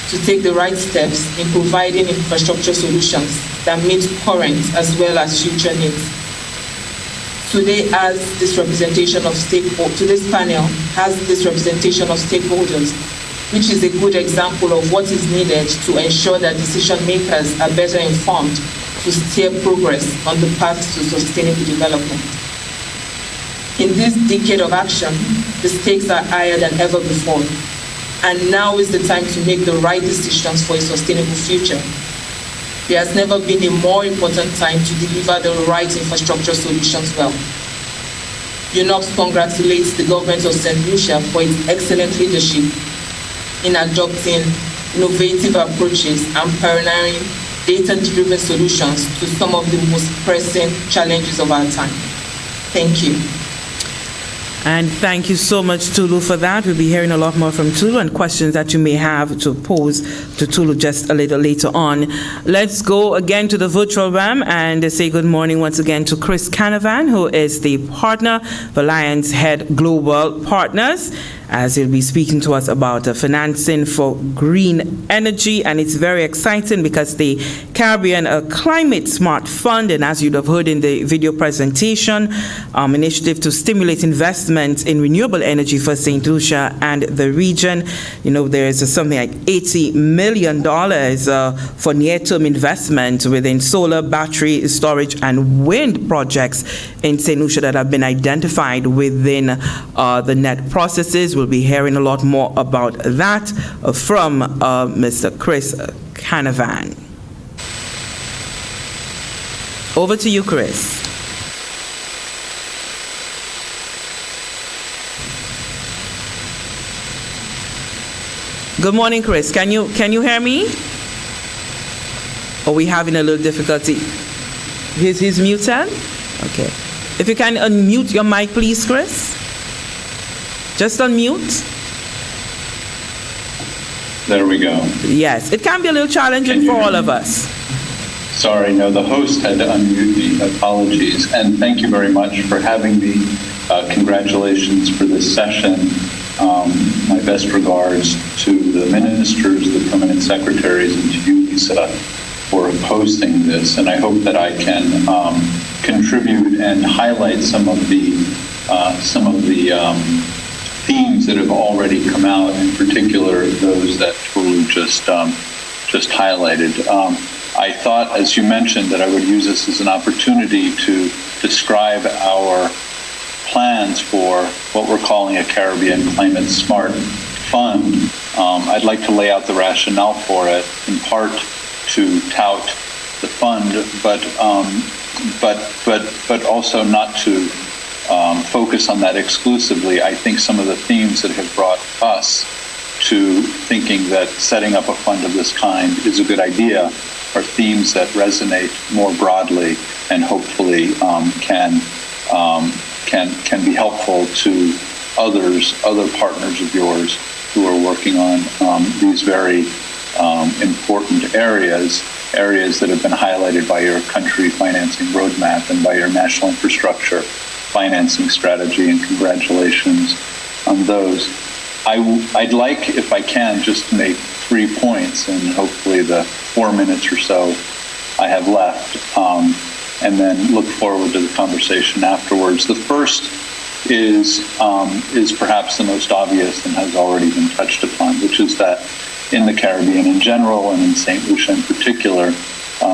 S9: to take the right steps in providing infrastructure solutions that meet current as well as future needs. Today's panel has this representation of stakeholders, which is a good example of what is needed to ensure that decision makers are better informed to steer progress on the path to sustainable development. In this decade of action, the stakes are higher than ever before, and now is the time to make the right decisions for a sustainable future. There has never been a more important time to deliver the right infrastructure solutions well. UNOPS congratulates the government of St. Lucia for its excellent leadership in adopting innovative approaches and pioneering data-driven solutions to some of the most pressing challenges of our time. Thank you.
S8: And thank you so much, Tulu, for that. We'll be hearing a lot more from Tulu and questions that you may have to pose to Tulu just a little later on. Let's go again to the virtual realm and say good morning once again to Chris Canavan, who is the partner for Lions Head Global Partners, as he'll be speaking to us about financing for green energy. And it's very exciting because the Caribbean Climate Smart Fund, and as you'd have heard in the video presentation, initiative to stimulate investment in renewable energy for St. Lucia and the region. You know, there's something like $80 million for near-term investment within solar, battery storage, and wind projects in St. Lucia that have been identified within the net processes. We'll be hearing a lot more about that from Mr. Chris Canavan. Over to you, Chris. Good morning, Chris. Can you hear me? Are we having a little difficulty? He's muted? Okay. If you can unmute your mic, please, Chris. Just unmute.
S10: There we go.
S8: Yes, it can be a little challenging for all of us.
S10: Sorry, no, the host had to unmute me. Apologies. And thank you very much for having me. Congratulations for this session. My best regards to the ministers, the permanent secretaries, and to you, Lisa, for hosting this. And I hope that I can contribute and highlight some of the themes that have already come out, in particular those that Tolu just highlighted. I thought, as you mentioned, that I would use this as an opportunity to describe our plans for what we're calling a Caribbean Climate Smart Fund. I'd like to lay out the rationale for it, in part to tout the fund, but also not to focus on that exclusively. I think some of the themes that have brought us to thinking that setting up a fund of this kind is a good idea are themes that resonate more broadly and hopefully can be helpful to other partners of yours who are working on these very important areas that have been highlighted by your country financing roadmap and by your national infrastructure financing strategy, and congratulations on those. I'd like, if I can, just to make 3 points, and hopefully the 4 minutes or so I have left, and then look forward to the conversation afterwards. The first is perhaps the most obvious and has already been touched upon, which is that in the Caribbean in general and in St. Lucia in particular,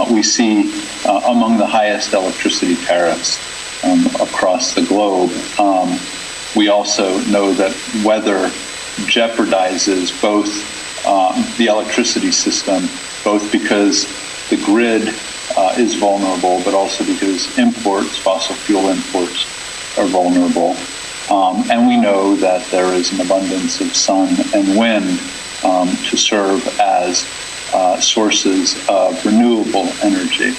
S10: we see among the highest electricity tariffs across the globe. We also know that weather jeopardizes both the electricity system, both because the grid is vulnerable, but also because imports, fossil fuel imports, are vulnerable. And we know that there is an abundance of sun and wind to serve as sources of renewable energy.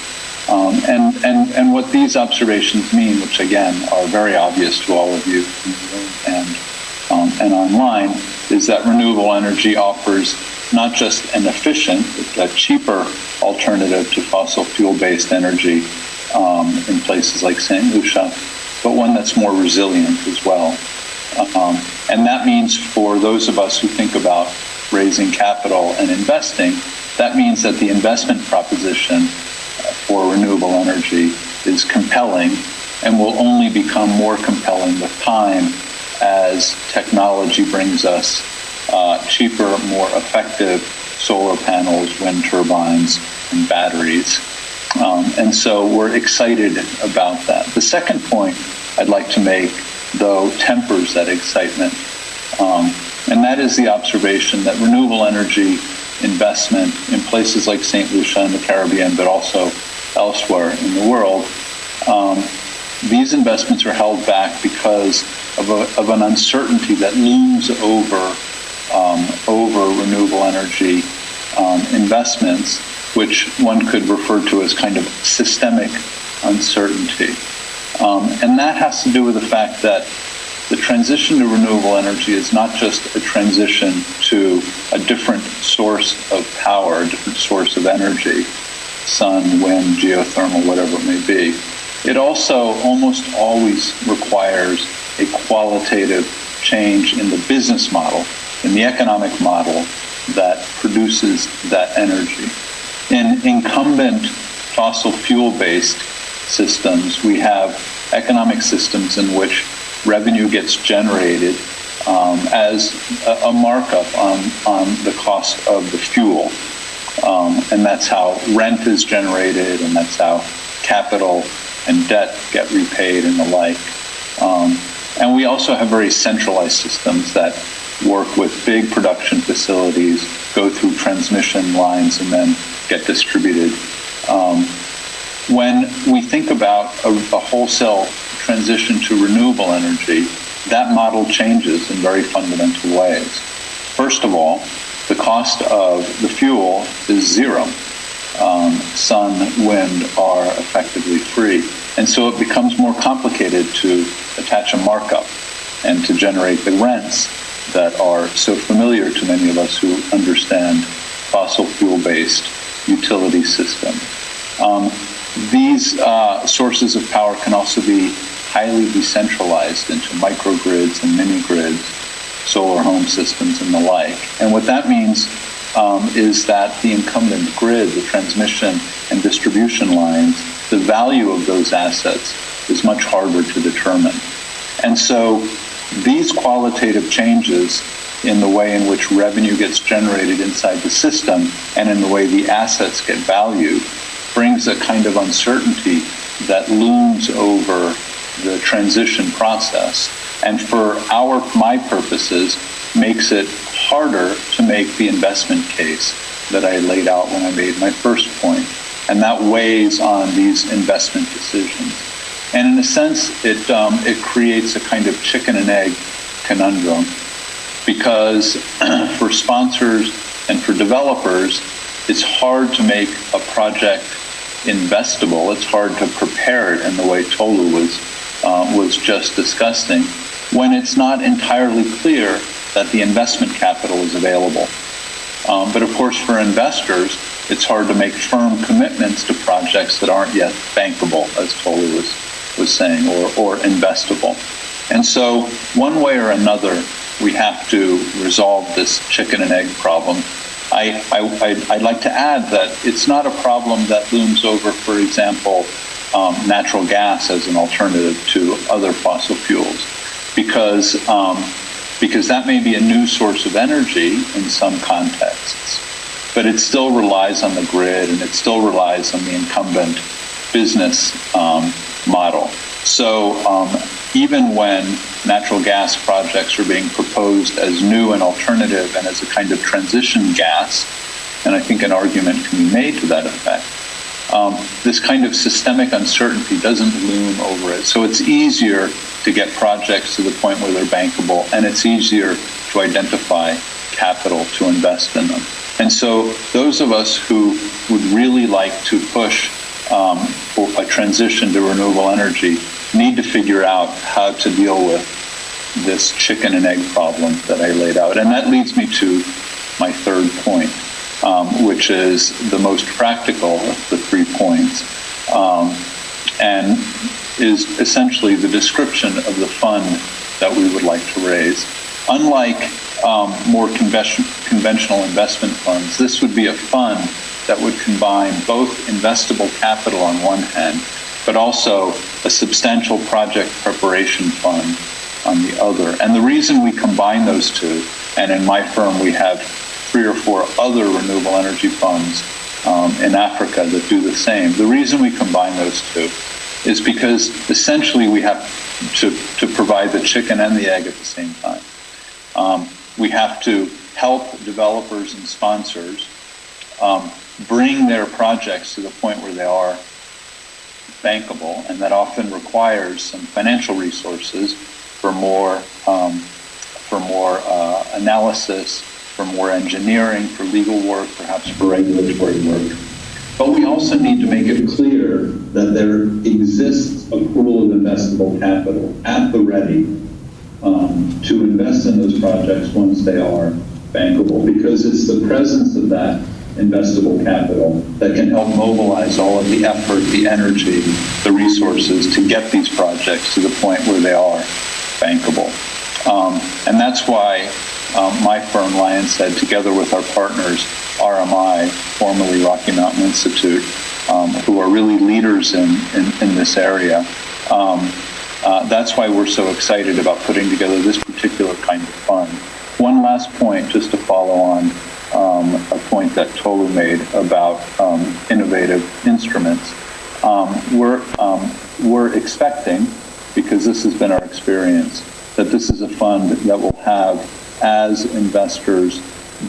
S10: And what these observations mean, which again are very obvious to all of you in the room and online, is that renewable energy offers not just an efficient, a cheaper alternative to fossil fuel-based energy in places like St. Lucia, but one that's more resilient as well. And that means for those of us who think about raising capital and investing, that means that the investment proposition for renewable energy is compelling and will only become more compelling with time as technology brings us cheaper, more effective solar panels, wind turbines, and batteries. And so we're excited about that. The second point I'd like to make, though, tempers that excitement. And that is the observation that renewable energy investment in places like St. Lucia and the Caribbean, but also elsewhere in the world, these investments are held back because of an uncertainty that looms over renewable energy investments, which one could refer to as kind of systemic uncertainty. And that has to do with the fact that the transition to renewable energy is not just a transition to a different source of power, a different source of energy, sun, wind, geothermal, whatever it may be. It also almost always requires a qualitative change in the business model, in the economic model that produces that energy. In incumbent fossil fuel-based systems, we have economic systems in which revenue gets generated as a markup on the cost of the fuel. And that's how rent is generated, and that's how capital and debt get repaid and the like. And we also have very centralized systems that work with big production facilities, go through transmission lines, and then get distributed. When we think about a wholesale transition to renewable energy, that model changes in very fundamental ways. First of all, the cost of the fuel is zero. Sun, wind are effectively free. And so it becomes more complicated to attach a markup and to generate the rents that are so familiar to many of us who understand fossil fuel-based utility system. These sources of power can also be highly decentralized into microgrids and mini-grids, solar home systems, and the like. And what that means is that the incumbent grid, the transmission and distribution lines, the value of those assets is much harder to determine. And so these qualitative changes in the way in which revenue gets generated inside the system and in the way the assets get valued brings a kind of uncertainty that looms over the transition process, and for my purposes makes it harder to make the investment case that I laid out when I made my first point, and that weighs on these investment decisions. And in a sense, it creates a kind of chicken and egg conundrum, because for sponsors and for developers, it's hard to make a project investable. It's hard to prepare it in the way Tolu was just discussing, when it's not entirely clear that the investment capital is available. But of course, for investors, it's hard to make firm commitments to projects that aren't yet bankable, as Tolu was saying, or investable. And so one way or another, we have to resolve this chicken and egg problem. I'd like to add that it's not a problem that looms over, for example, natural gas as an alternative to other fossil fuels, because that may be a new source of energy in some contexts, but it still relies on the grid and it still relies on the incumbent business model. So even when natural gas projects are being proposed as new and alternative and as a kind of transition gas, and I think an argument can be made to that effect, this kind of systemic uncertainty doesn't loom over it. So it's easier to get projects to the point where they're bankable, and it's easier to identify capital to invest in them. And so those of us who would really like to push for a transition to renewable energy need to figure out how to deal with this chicken and egg problem that I laid out. And that leads me to my third point, which is the most practical of the 3 points, and is essentially the description of the fund that we would like to raise. Unlike more conventional investment funds, this would be a fund that would combine both investable capital on one hand, but also a substantial project preparation fund on the other. And the reason we combine those two, and in my firm we have 3 or 4 other renewable energy funds in Africa that do the same, the reason we combine those two is because essentially we have to provide the chicken and the egg at the same time. We have to help developers and sponsors bring their projects to the point where they are bankable, and that often requires some financial resources for more analysis, for more engineering, for legal work, perhaps for regulatory work. But we also need to make it clear that there exists a pool of investable capital at the ready to invest in those projects once they are bankable, because it's the presence of that investable capital that can help mobilize all of the effort, the energy, the resources to get these projects to the point where they are bankable. And that's why my firm, Lionshead, together with our partners, RMI, formerly Rocky Mountain Institute, who are really leaders in this area, that's why we're so excited about putting together this particular kind of fund. One last point, just to follow on a point that Tolu made about innovative instruments. We're expecting, because this has been our experience, that this is a fund that will have as investors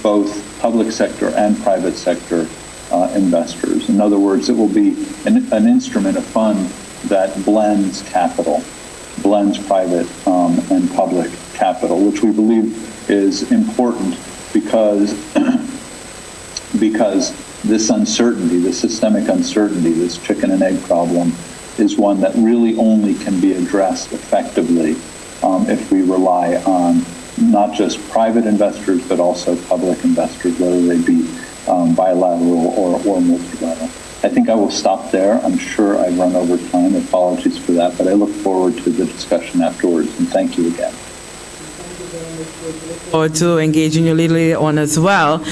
S10: both public sector and private sector investors. In other words, it will be an instrument, a fund that blends capital, blends private and public capital, which we believe is important because this uncertainty, this systemic uncertainty, this chicken and egg problem, is one that really only can be addressed effectively if we rely on not just private investors, but also public investors, whether they be bilateral or multilateral. I think I will stop there. I'm sure I've run over time. Apologies for that, but I look forward to the discussion afterwards, and thank you again.
S8: Or to engaging you later on as well.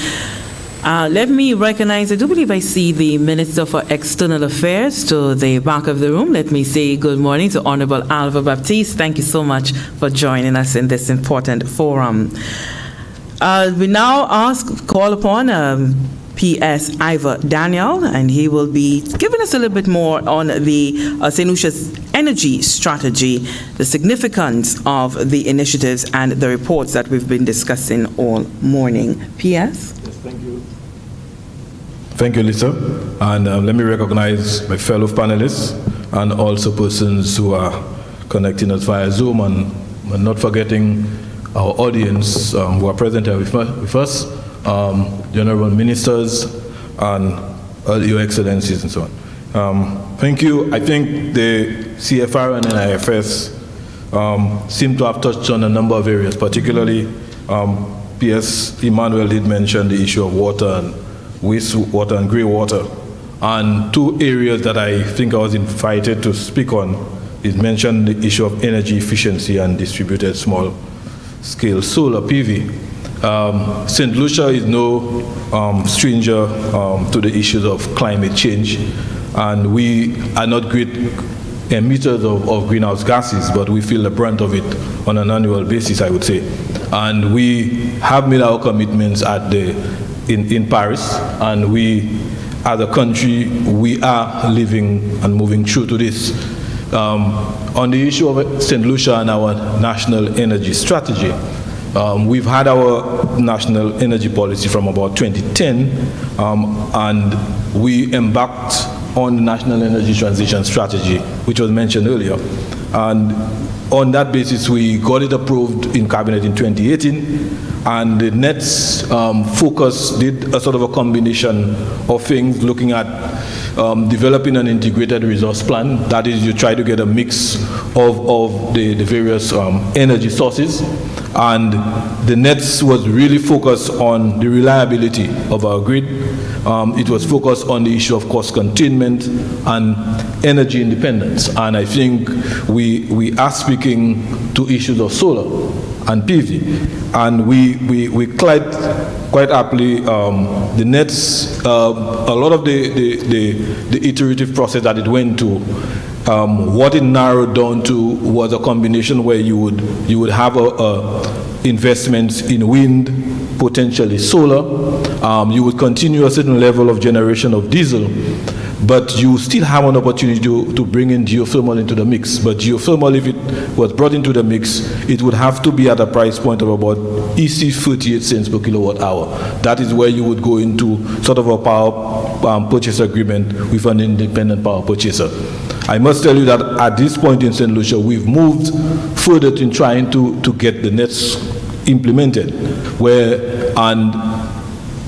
S8: Let me recognize, I do believe I see the Minister for External Affairs to the back of the room. Let me say good morning to Honorable Alva Baptiste. Thank you so much for joining us in this important forum. We now call upon P.S. Ivor Daniel, and he will be giving us a little bit more on the St. Lucia's energy strategy, the significance of the initiatives and the reports that we've been discussing all morning. P.S.?
S11: Yes, thank you. Thank you, Lisa. And let me recognize my fellow panelists and also persons who are connecting us via Zoom, and not forgetting our audience who are present here with us, the honorable ministers and your excellencies and so on. Thank you. I think the CFR and NIFS seem to have touched on a number of areas, particularly P.S. Emmanuel did mention the issue of water and wastewater and grey water. And two areas that I think I was invited to speak on is mentioned the issue of energy efficiency and distributed small scale solar PV. St. Lucia is no stranger to the issues of climate change, and we are not great emitters of greenhouse gases, but we feel the brunt of it on an annual basis, I would say. And we have made our commitments in Paris, and we, as a country, we are living and moving through to this. On the issue of St. Lucia and our national energy strategy, we've had our national energy policy from about 2010, and we embarked on the National Energy Transition Strategy, which was mentioned earlier. And on that basis, we got it approved in Cabinet in 2018, and the NETS focus did a sort of a combination of things, looking at developing an integrated resource plan. That is, you try to get a mix of the various energy sources. And the NETS was really focused on the reliability of our grid. It was focused on the issue of cost containment and energy independence. And I think we are speaking to issues of solar and PV. And we quite happily, the NETS, a lot of the iterative process that it went to, what it narrowed down to was a combination where you would have investments in wind, potentially solar. You would continue a certain level of generation of diesel, but you still have an opportunity to bring in geothermal into the mix. But geothermal, if it was brought into the mix, it would have to be at a price point of about EC 38 cents per kilowatt hour. That is where you would go into sort of a power purchase agreement with an independent power purchaser. I must tell you that at this point in St. Lucia, we've moved further in trying to get the NETS implemented, and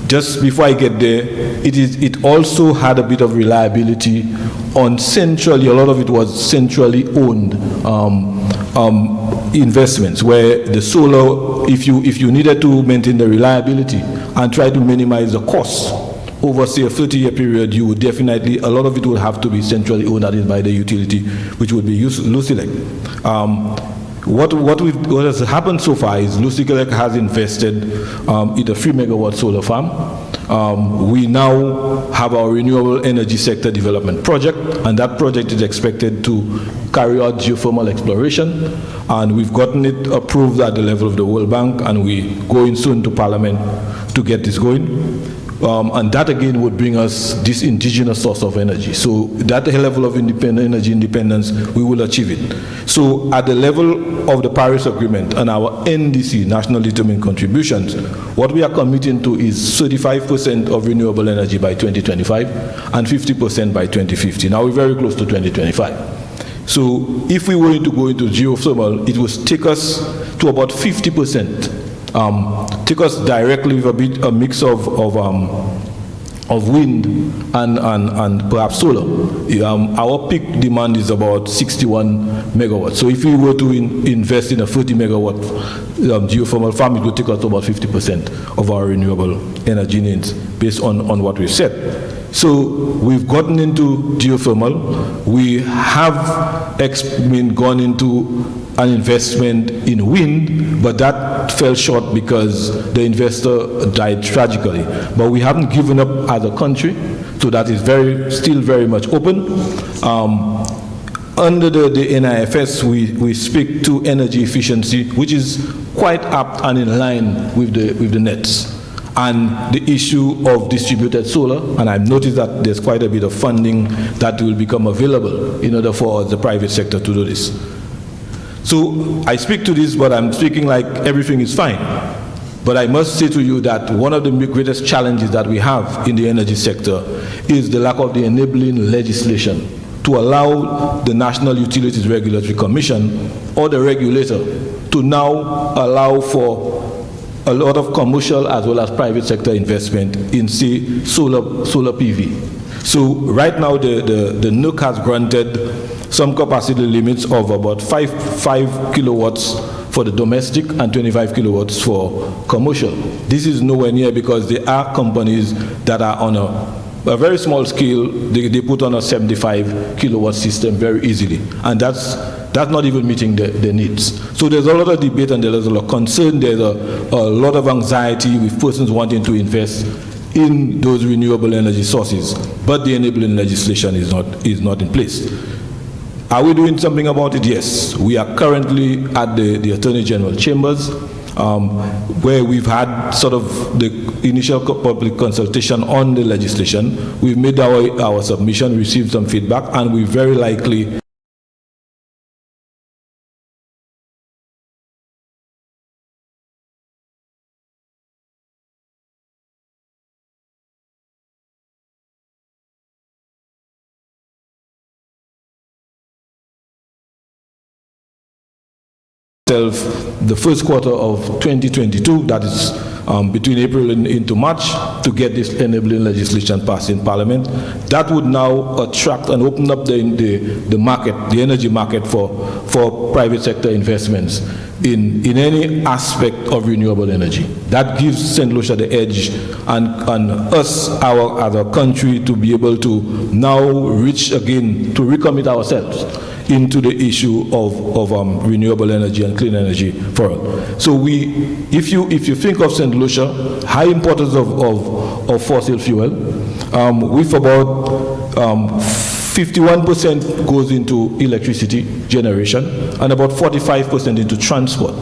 S11: just before I get there, it also had a bit of reliability on centrally, a lot of it was centrally owned investments, where the solar, if you needed to maintain the reliability and try to minimize the costs over, say, a 30-year period, you would definitely, a lot of it would have to be centrally owned, that is by the utility, which would be Lucilec. What has happened so far is Lucilec has invested in a 3 megawatt solar farm. We now have our renewable energy sector development project, and that project is expected to carry out geothermal exploration, and we've gotten it approved at the level of the World Bank, and we're going soon to Parliament to get this going. And that again would bring us this indigenous source of energy. So that level of energy independence, we will achieve it. So at the level of the Paris Agreement and our NDC, National Determined Contributions, what we are committing to is 35% of renewable energy by 2025 and 50% by 2050. Now we're very close to 2025. So if we were to go into geothermal, it would take us to about 50%. Take us directly with a mix of of wind and perhaps solar. Our peak demand is about 61 megawatts. So if we were to invest in a 40 megawatt geothermal farm, it would take us about 50% of our renewable energy needs based on what we've said. So we've gotten into geothermal. We have gone into an investment in wind, but that fell short because the investor died tragically. But we haven't given up as a country, so that is still very much open. Under the NIFS, we speak to energy efficiency, which is quite apt and in line with the NETs. And the issue of distributed solar, and I've noticed that there's quite a bit of funding that will become available in order for the private sector to do this. So I speak to this, but I'm speaking like everything is fine. But I must say to you that one of the greatest challenges that we have in the energy sector is the lack of the enabling legislation to allow the National Utilities Regulatory Commission or the regulator to now allow for a lot of commercial as well as private sector investment in, say, solar PV. So right now the NUC has granted some capacity limits of about 5 kilowatts for the domestic and 25 kilowatts for commercial. This is nowhere near, because there are companies that are on a very small scale. They put on a 75 kilowatt system very easily, and that's not even meeting the needs. So there's a lot of debate and there's a lot of concern. There's a lot of anxiety with persons wanting to invest in those renewable energy sources, but the enabling legislation is not in place. Are we doing something about it? Yes. We are currently at the Attorney General Chambers, where we've had sort of the initial public consultation on the legislation. We've made our submission, received some feedback, and we very likely the first quarter of 2022, that is between April and into March, to get this enabling legislation passed in Parliament. That would now attract and open up the market, the energy market for private sector investments in any aspect of renewable energy. That gives St. Lucia the edge, and us, as a country, to be able to now reach again, to recommit ourselves into the issue of renewable energy and clean energy for all. So if you think of St. Lucia, high importance of fossil fuel, with about 51% goes into electricity generation and about 45% into transport.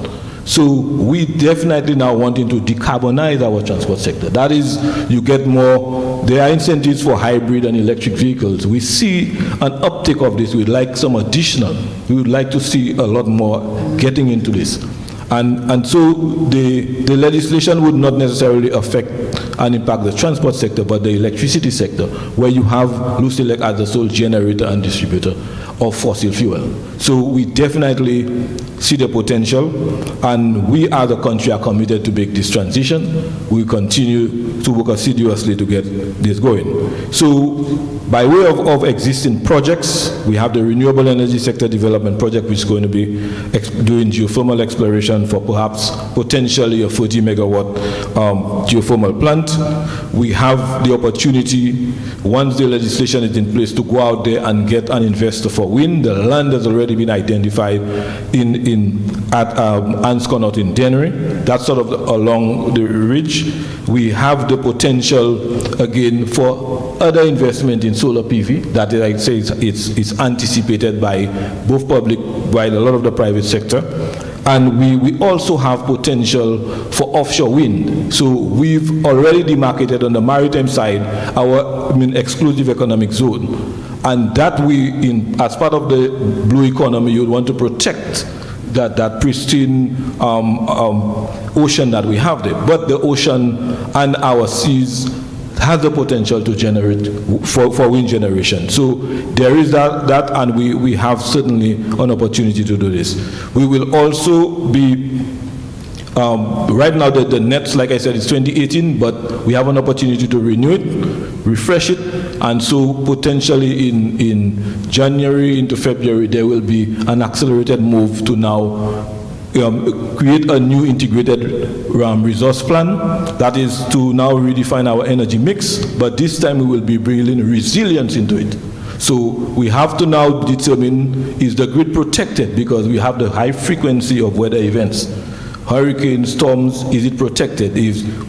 S11: So we definitely now wanting to decarbonize our transport sector. That is, you get more, there are incentives for hybrid and electric vehicles. We see an uptick of this. We'd like some additional. We would like to see a lot more getting into this. And so the legislation would not necessarily affect and impact the transport sector, but the electricity sector, where you have Lucia as the sole generator and distributor of fossil fuel. So we definitely see the potential, and we as a country are committed to make this transition. We continue to work assiduously to get this going. So by way of existing projects, we have the Renewable Energy Sector Development Project, which is going to be doing geothermal exploration for perhaps potentially a 40 megawatt geothermal plant. We have the opportunity, once the legislation is in place, to go out there and get an investor for wind. The land has already been identified at Anscon in Dennery. That's sort of along the ridge. We have the potential again for other investment in solar PV that I say it's anticipated by both public, by a lot of the private sector. And we also have potential for offshore wind. So we've already demarcated on the maritime side our exclusive economic zone. And that as part of the blue economy, you would want to protect that pristine ocean that we have there. But the ocean and our seas has the potential to generate for wind generation. So there is that, and we have certainly an opportunity to do this. We will also be Right now, the NETS, like I said, is 2018, but we have an opportunity to renew it, refresh it, and so potentially in January into February, there will be an accelerated move to now create a new integrated resource plan that is to now redefine our energy mix, but this time we will be bringing resilience into it. So we have to now determine, is the grid protected, because we have the high frequency of weather events. Hurricanes, storms, is it protected?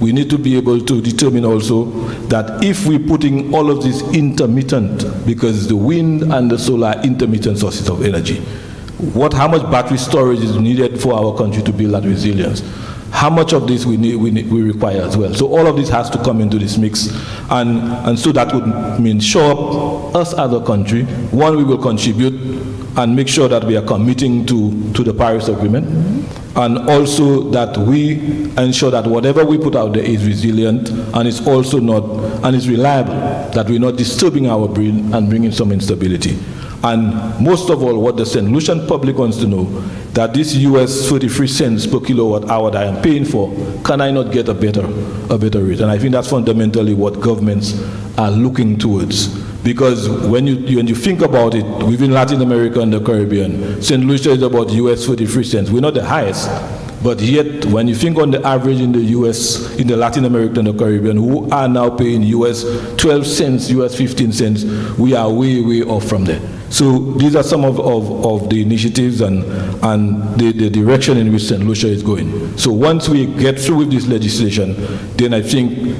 S11: We need to be able to determine also that if we're putting all of this intermittent, because the wind and the solar are intermittent sources of energy, how much battery storage is needed for our country to build that resilience? How much of this we require as well? So all of this has to come into this mix, and so that would mean show up us as a country. One, we will contribute and make sure that we are committing to the Paris Agreement, and also that we ensure that whatever we put out there is resilient and it's also and it's reliable, that we're not disturbing our grid and bringing some instability. And most of all, what the St. Lucian public wants to know, that this US 33 cents per kilowatt hour that I am paying for, can I not get a better rate? And I think that's fundamentally what governments are looking towards. Because when you think about it, within Latin America and the Caribbean, St. Lucia is about US 33 cents. We're not the highest. But yet, when you think on the average in the US, in the Latin America and the Caribbean, who are now paying US 12 cents, US 15 cents, we are way, way off from there. So these are some of the initiatives and the direction in which St. Lucia is going. So once we get through with this legislation, then I think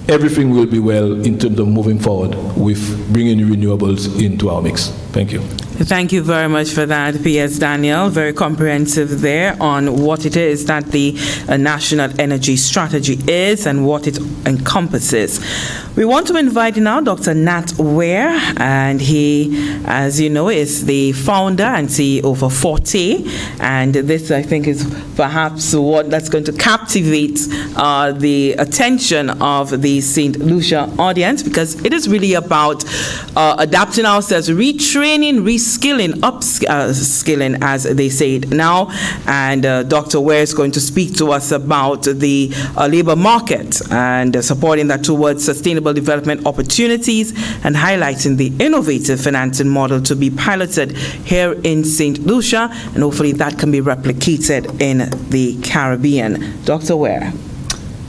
S11: everything will be well in terms of moving forward with bringing renewables into our mix. Thank you.
S8: Thank you very much for that, P.S. Daniel. Very comprehensive there on what it is that the National Energy Strategy is and what it encompasses. We want to invite now Dr. Nat Ware, and he, as you know, is the founder and CEO for Forte, and this, I think, is perhaps what that's going to captivate the attention of the St. Lucia audience, because it is really about adapting ourselves, retraining, reskilling, upskilling, as they say it now. And Dr. Ware is going to speak to us about the labor market and supporting that towards sustainable development opportunities and highlighting the innovative financing model to be piloted here in St. Lucia, and hopefully that can be replicated in the Caribbean. Dr. Ware.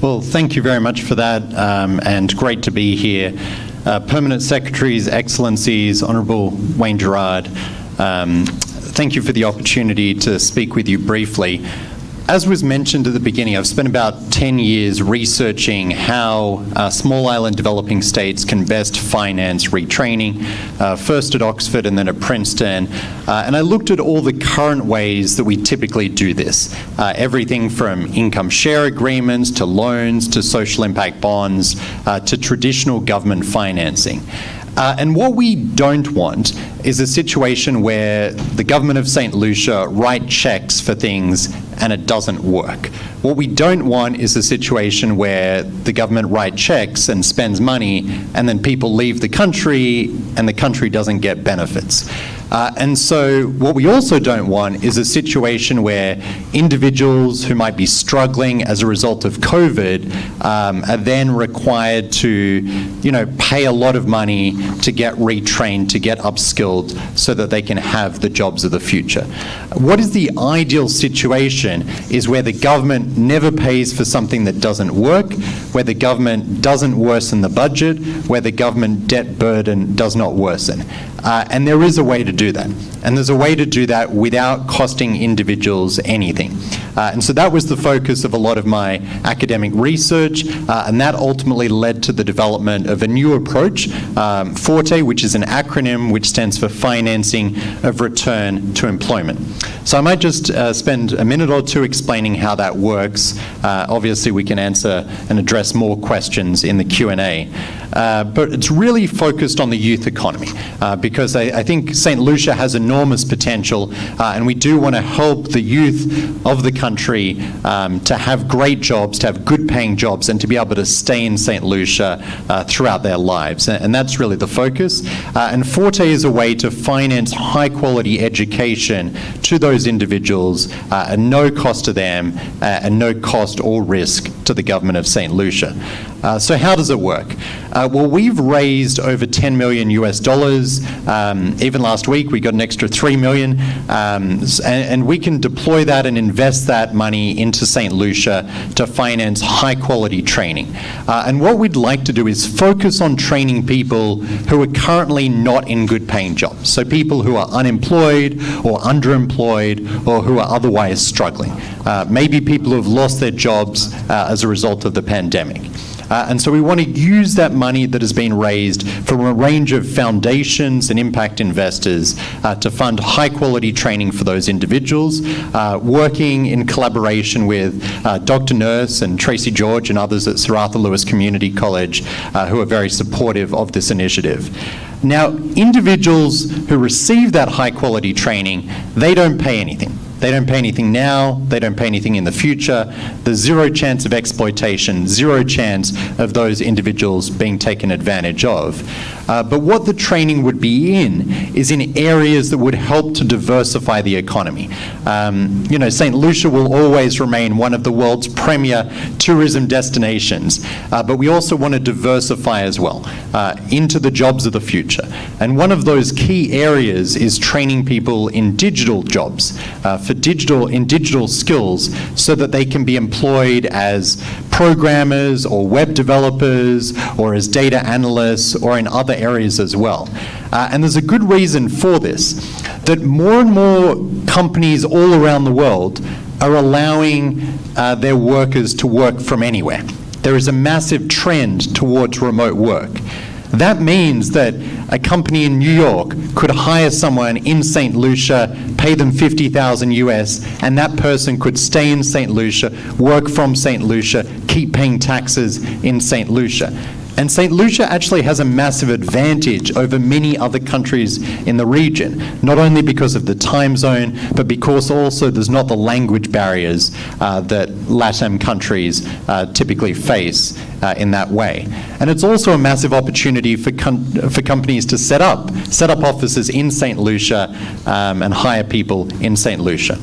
S12: Well, thank you very much for that, and great to be here. Permanent Secretaries, Excellencies, Honourable Wayne Gerard, thank you for the opportunity to speak with you briefly. As was mentioned at the beginning, I've spent about 10 years researching how small island developing states can best finance retraining, first at Oxford and then at Princeton. And I looked at all the current ways that we typically do this. Everything from income share agreements to loans to social impact bonds to traditional government financing. And what we don't want is a situation where the government of St. Lucia write checks for things and it doesn't work. What we don't want is a situation where the government write checks and spends money and then people leave the country and the country doesn't get benefits. And so what we also don't want is a situation where individuals who might be struggling as a result of COVID are then required to, pay a lot of money to get retrained, to get upskilled so that they can have the jobs of the future. What is the ideal situation is where the government never pays for something that doesn't work, where the government doesn't worsen the budget, where the government debt burden does not worsen. And there is a way to do that. And there's a way to do that without costing individuals anything. And so that was the focus of a lot of my academic research, and that ultimately led to the development of a new approach, Forte, which is an acronym which stands for Financing of Return to Employment. So I might just spend a minute or two explaining how that works. Obviously, we can answer and address more questions in the Q&A. But it's really focused on the youth economy, because I think St. Lucia has enormous potential, and we do want to help the youth of the country to have great jobs, to have good paying jobs, and to be able to stay in St. Lucia throughout their lives. And that's really the focus. And Forte is a way to finance high quality education to those individuals at no cost to them and no cost or risk to the government of St. Lucia. So how does it work? Well, we've raised over $10 million US. Even last week, we got an extra $3 million, and we can deploy that and invest that money into St. Lucia to finance high-quality training. And what we'd like to do is focus on training people who are currently not in good-paying jobs, so people who are unemployed or underemployed or who are otherwise struggling. Maybe people who have lost their jobs as a result of the pandemic. And so we want to use that money that has been raised from a range of foundations and impact investors to fund high-quality training for those individuals, working in collaboration with Dr. Nurse and Tracy George and others at Sir Arthur Lewis Community College who are very supportive of this initiative. Now, individuals who receive that high-quality training, they don't pay anything. They don't pay anything now, they don't pay anything in the future. There's zero chance of exploitation, zero chance of those individuals being taken advantage of. But what the training would be in is in areas that would help to diversify the economy. You know, St. Lucia will always remain one of the world's premier tourism destinations, but we also want to diversify as well into the jobs of the future. And one of those key areas is training people in digital jobs, in digital skills, so that they can be employed as programmers or web developers or as data analysts or in other areas as well. And there's a good reason for this, that more and more companies all around the world are allowing their workers to work from anywhere. There is a massive trend towards remote work. That means that a company in New York could hire someone in St. Lucia, pay them $50,000 US, and that person could stay in St. Lucia, work from St. Lucia, keep paying taxes in St. Lucia. And St. Lucia actually has a massive advantage over many other countries in the region, not only because of the time zone, but because also there's not the language barriers that LATAM countries typically face in that way. And it's also a massive opportunity for companies to set up offices in St. Lucia and hire people in St. Lucia.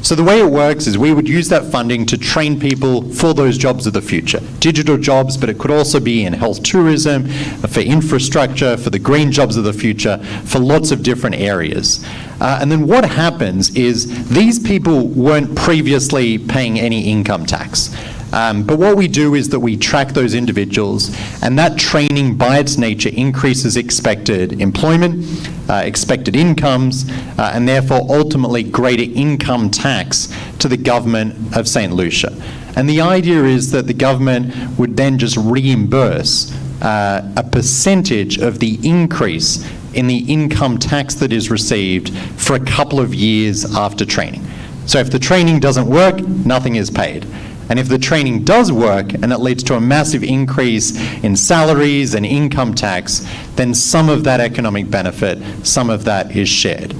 S12: So the way it works is we would use that funding to train people for those jobs of the future. Digital jobs, but it could also be in health tourism, for infrastructure, for the green jobs of the future, for lots of different areas. And then what happens is these people weren't previously paying any income tax. But what we do is that we track those individuals, and that training by its nature increases expected employment, expected incomes, and therefore ultimately greater income tax to the government of St. Lucia. And the idea is that the government would then just reimburse a percentage of the increase in the income tax that is received for a couple of years after training. So if the training doesn't work, nothing is paid. And if the training does work and it leads to a massive increase in salaries and income tax, then some of that economic benefit, some of that is shared.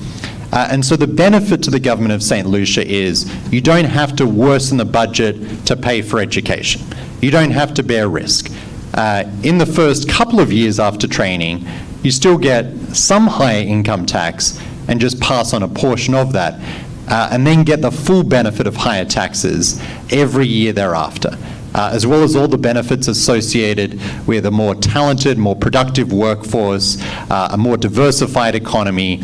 S12: And so the benefit to the government of St. Lucia is you don't have to worsen the budget to pay for education. You don't have to bear risk. In the first couple of years after training, you still get some higher income tax and just pass on a portion of that. And then get the full benefit of higher taxes every year thereafter, as well as all the benefits associated with a more talented, more productive workforce, a more diversified economy,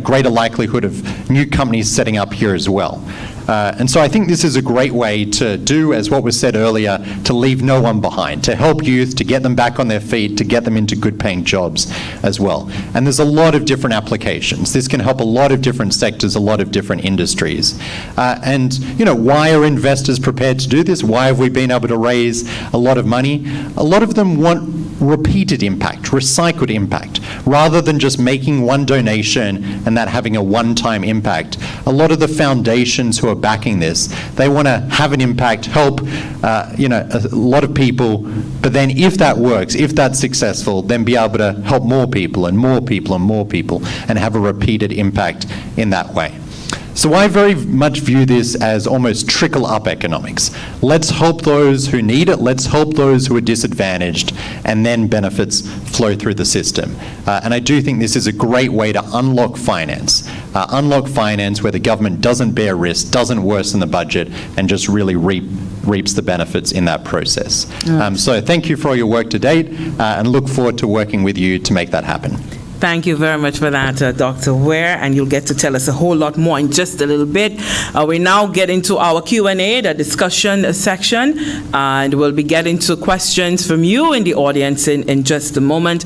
S12: greater likelihood of new companies setting up here as well. And so I think this is a great way to do, as what was said earlier, to leave no one behind, to help youth, to get them back on their feet, to get them into good paying jobs as well. And there's a lot of different applications. This can help a lot of different sectors, a lot of different industries. Why are investors prepared to do this? Why have we been able to raise a lot of money? A lot of them want repeated impact, recycled impact, rather than just making one donation and that having a one-time impact. A lot of the foundations who are backing this, they want to have an impact, help a lot of people, but then if that works, if that's successful, then be able to help more people and more people and more people and have a repeated impact in that way. So I very much view this as almost trickle-up economics. Let's help those who need it, let's help those who are disadvantaged, and then benefits flow through the system. And I do think this is a great way to unlock finance where the government doesn't bear risk, doesn't worsen the budget, and just really reaps the benefits in that process. So thank you for all your work to date, and look forward to working with you to make that happen.
S8: Thank you very much for that, Dr. Ware, and you'll get to tell us a whole lot more in just a little bit. We now get into our Q&A, the discussion section, and we'll be getting to questions from you in the audience in just a moment.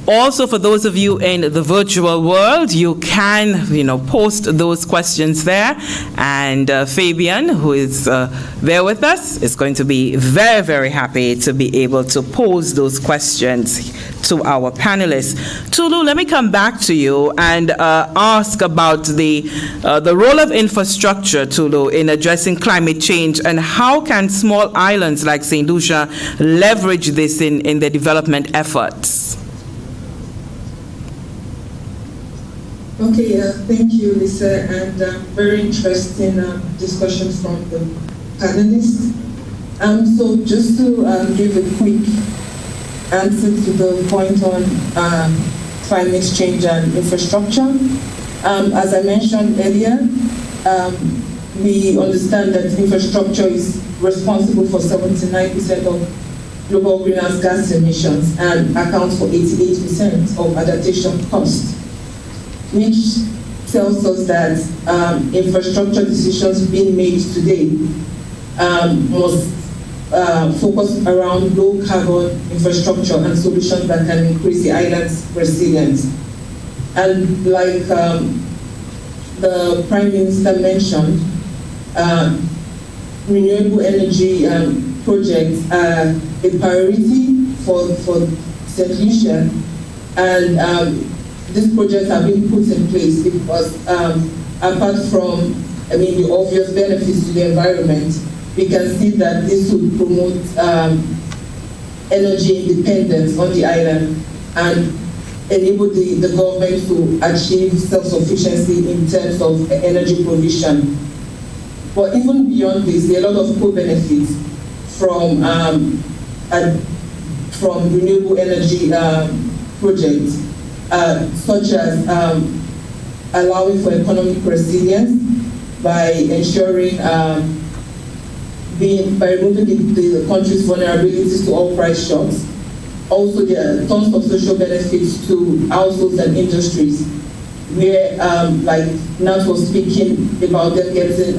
S8: Also, for those of you in the virtual world, you can, post those questions there, and Fabian, who is there with us, is going to be very, very happy to be able to pose those questions to our panelists. Tulu, let me come back to you and ask about the role of infrastructure, Tulu, in addressing climate change, and how can small islands like St. Lucia leverage this in their development efforts?
S9: Okay, thank you, Lisa, and very interesting discussion from the panelists. So just to give a quick answer to the point on climate change and infrastructure. As I mentioned earlier, we understand that infrastructure is responsible for 79% of global greenhouse gas emissions and accounts for 88% of adaptation costs, which tells us that infrastructure decisions being made today must focus around low carbon infrastructure and solutions that can increase the island's resilience. And like the Prime Minister mentioned, renewable energy projects are a priority for St. Lucia, and these projects are being put in place because apart from, the obvious benefits to the environment, we can see that this would promote energy independence on the island and enable the government to achieve self-sufficiency in terms of energy provision. But even beyond this, there are a lot of co-benefits from renewable energy projects, such as allowing for economic resilience by ensuring by removing the country's vulnerabilities to oil price shocks. Also, there are tons of social benefits to households and industries, where, like Nat was speaking about them getting,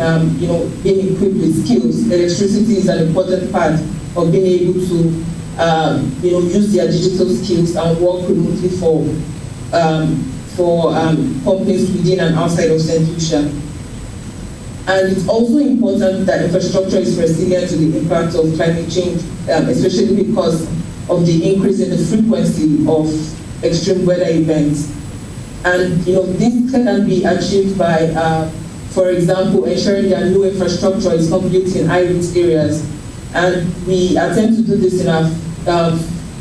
S9: being equipped with skills. Electricity is an important part of being able to, use their digital skills and work remotely for companies within and outside of St. Lucia. And it's also important that infrastructure is resilient to the impact of climate change, especially because of the increase in the frequency of extreme weather events. And this can be achieved by, for example, ensuring that new infrastructure is not built in high-risk areas. And we attempt to do this in our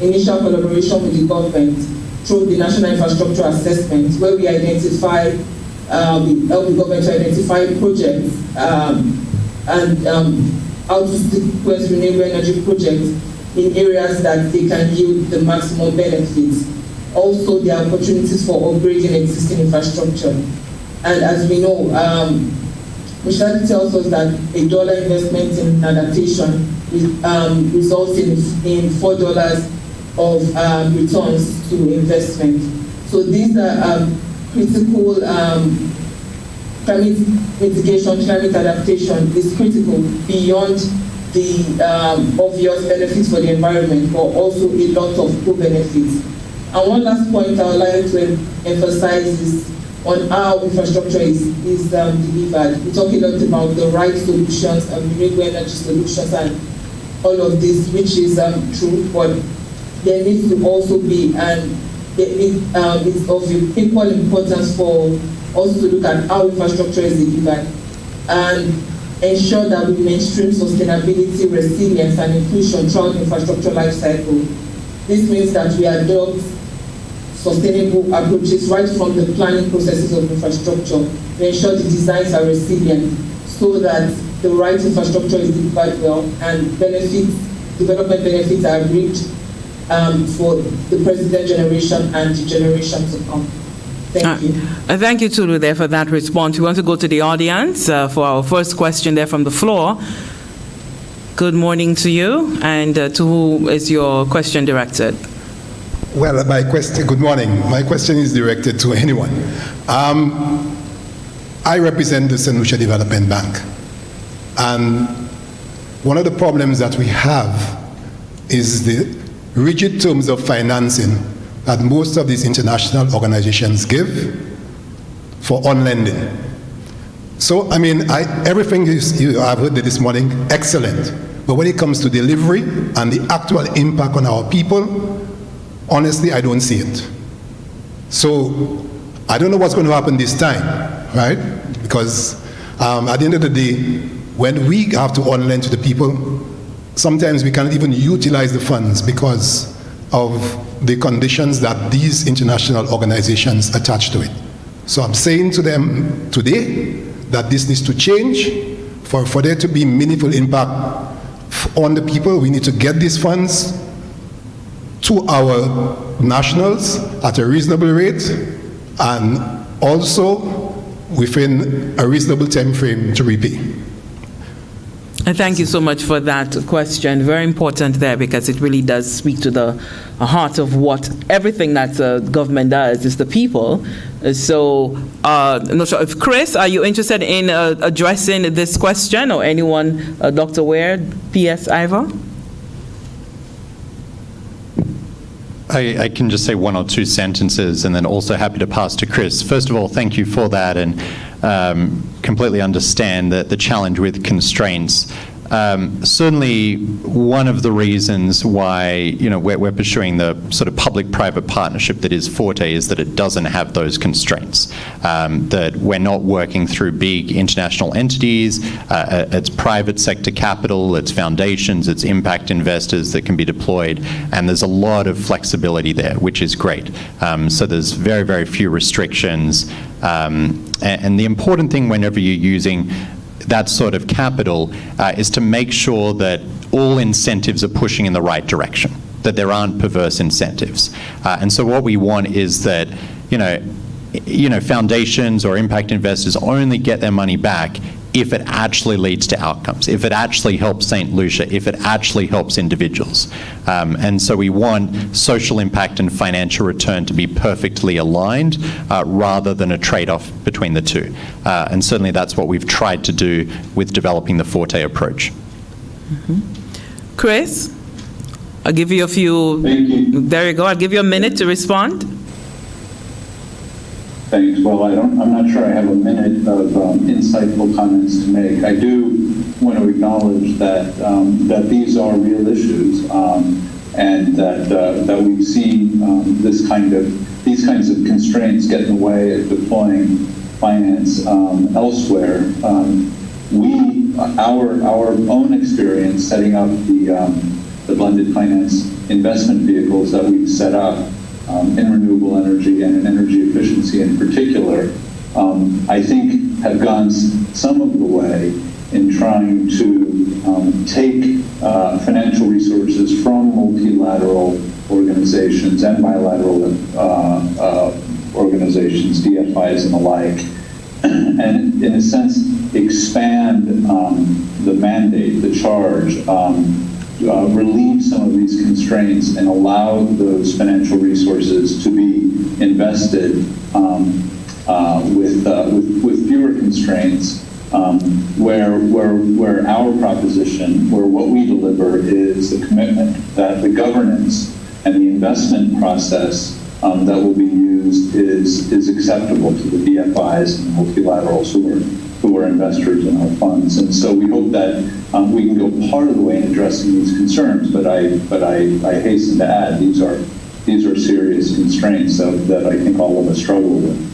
S9: initial collaboration with the government through the National Infrastructure Assessment, where we identify we help the government to identify projects and how to sequence renewable energy projects in areas that they can yield the maximum benefits. Also, there are opportunities for upgrading existing infrastructure. And as we know, Michelle tells us that $1 investment in adaptation results in $4 of returns to investment. So these are critical. Climate mitigation, climate adaptation is critical beyond the obvious benefits for the environment, but also a lot of co-benefits. And one last point I would like to emphasize is on how infrastructure is delivered. We talk a lot about the right solutions and renewable energy solutions and all of this, which is true, but there needs to also be, and it's of equal importance for us to look at how infrastructure is delivered and ensure that we mainstream sustainability, resilience, and inclusion throughout the infrastructure life cycle. This means that we adopt sustainable approaches right from the planning processes of infrastructure to ensure the designs are resilient so that the right infrastructure is delivered well and development benefits are reaped for the present generation and the generation to come. Thank you.
S8: Thank you, Tulu, there for that response. We want to go to the audience for our first question there from the floor. Good morning to you, and to whom is your question directed?
S13: Well, good morning. My question is directed to anyone. I represent the St. Lucia Development Bank, and one of the problems that we have is the rigid terms of financing that most of these international organizations give for on-lending. So, I mean, everything I've heard this morning, excellent. But when it comes to delivery and the actual impact on our people, honestly, I don't see it. So, I don't know what's going to happen this time, right? Because at the end of the day, when we have to on-lend to the people, sometimes we can't even utilize the funds because of the conditions that these international organizations attach to it. So I'm saying to them today that this needs to change. For there to be meaningful impact on the people, we need to get these funds to our nationals at a reasonable rate and also within a reasonable time frame to repay.
S8: Thank you so much for that question. Very important there, because it really does speak to the heart of what everything that the government does is the people. So, I'm not sure if Chris, are you interested in addressing this question, or anyone, Dr. Ware, PS Ivor?
S12: I can just say one or two sentences, and then also happy to pass to Chris. First of all, thank you for that, and completely understand the challenge with constraints. Certainly, one of the reasons why we're pursuing the sort of public-private partnership that is Forte is that it doesn't have those constraints. That we're not working through big international entities. It's private sector capital, it's foundations, it's impact investors that can be deployed, and there's a lot of flexibility there, which is great. So there's very, very few restrictions. And the important thing whenever you're using that sort of capital is to make sure that all incentives are pushing in the right direction, that there aren't perverse incentives. And so what we want is that, foundations or impact investors only get their money back if it actually leads to outcomes, if it actually helps St. Lucia, if it actually helps individuals. And so we want social impact and financial return to be perfectly aligned rather than a trade-off between the two. And certainly that's what we've tried to do with developing the Forte approach.
S8: Mm-hmm. Chris, I'll give you a few.
S10: Thank you.
S8: There you go. I'll give you a minute to respond.
S10: Thanks. Well, I'm not sure I have a minute of insightful comments to make. I do want to acknowledge that that these are real issues, and that we've seen these kinds of constraints get in the way of deploying finance elsewhere. Our own experience setting up the blended finance investment vehicles that we've set up in renewable energy and in energy efficiency in particular, I think have gone some of the way in trying to take financial resources from multilateral organizations and bilateral organizations, DFIs and the like, and in a sense expand the mandate, the charge, relieve some of these constraints and allow those financial resources to be invested with fewer constraints, where our proposition, where what we deliver is the commitment that the governance and the investment process that will be used is acceptable to the DFIs and multilaterals who are investors in our funds. And so we hope that we can go part of the way in addressing these concerns, but I hasten to add these are serious constraints that I think all of us struggle with.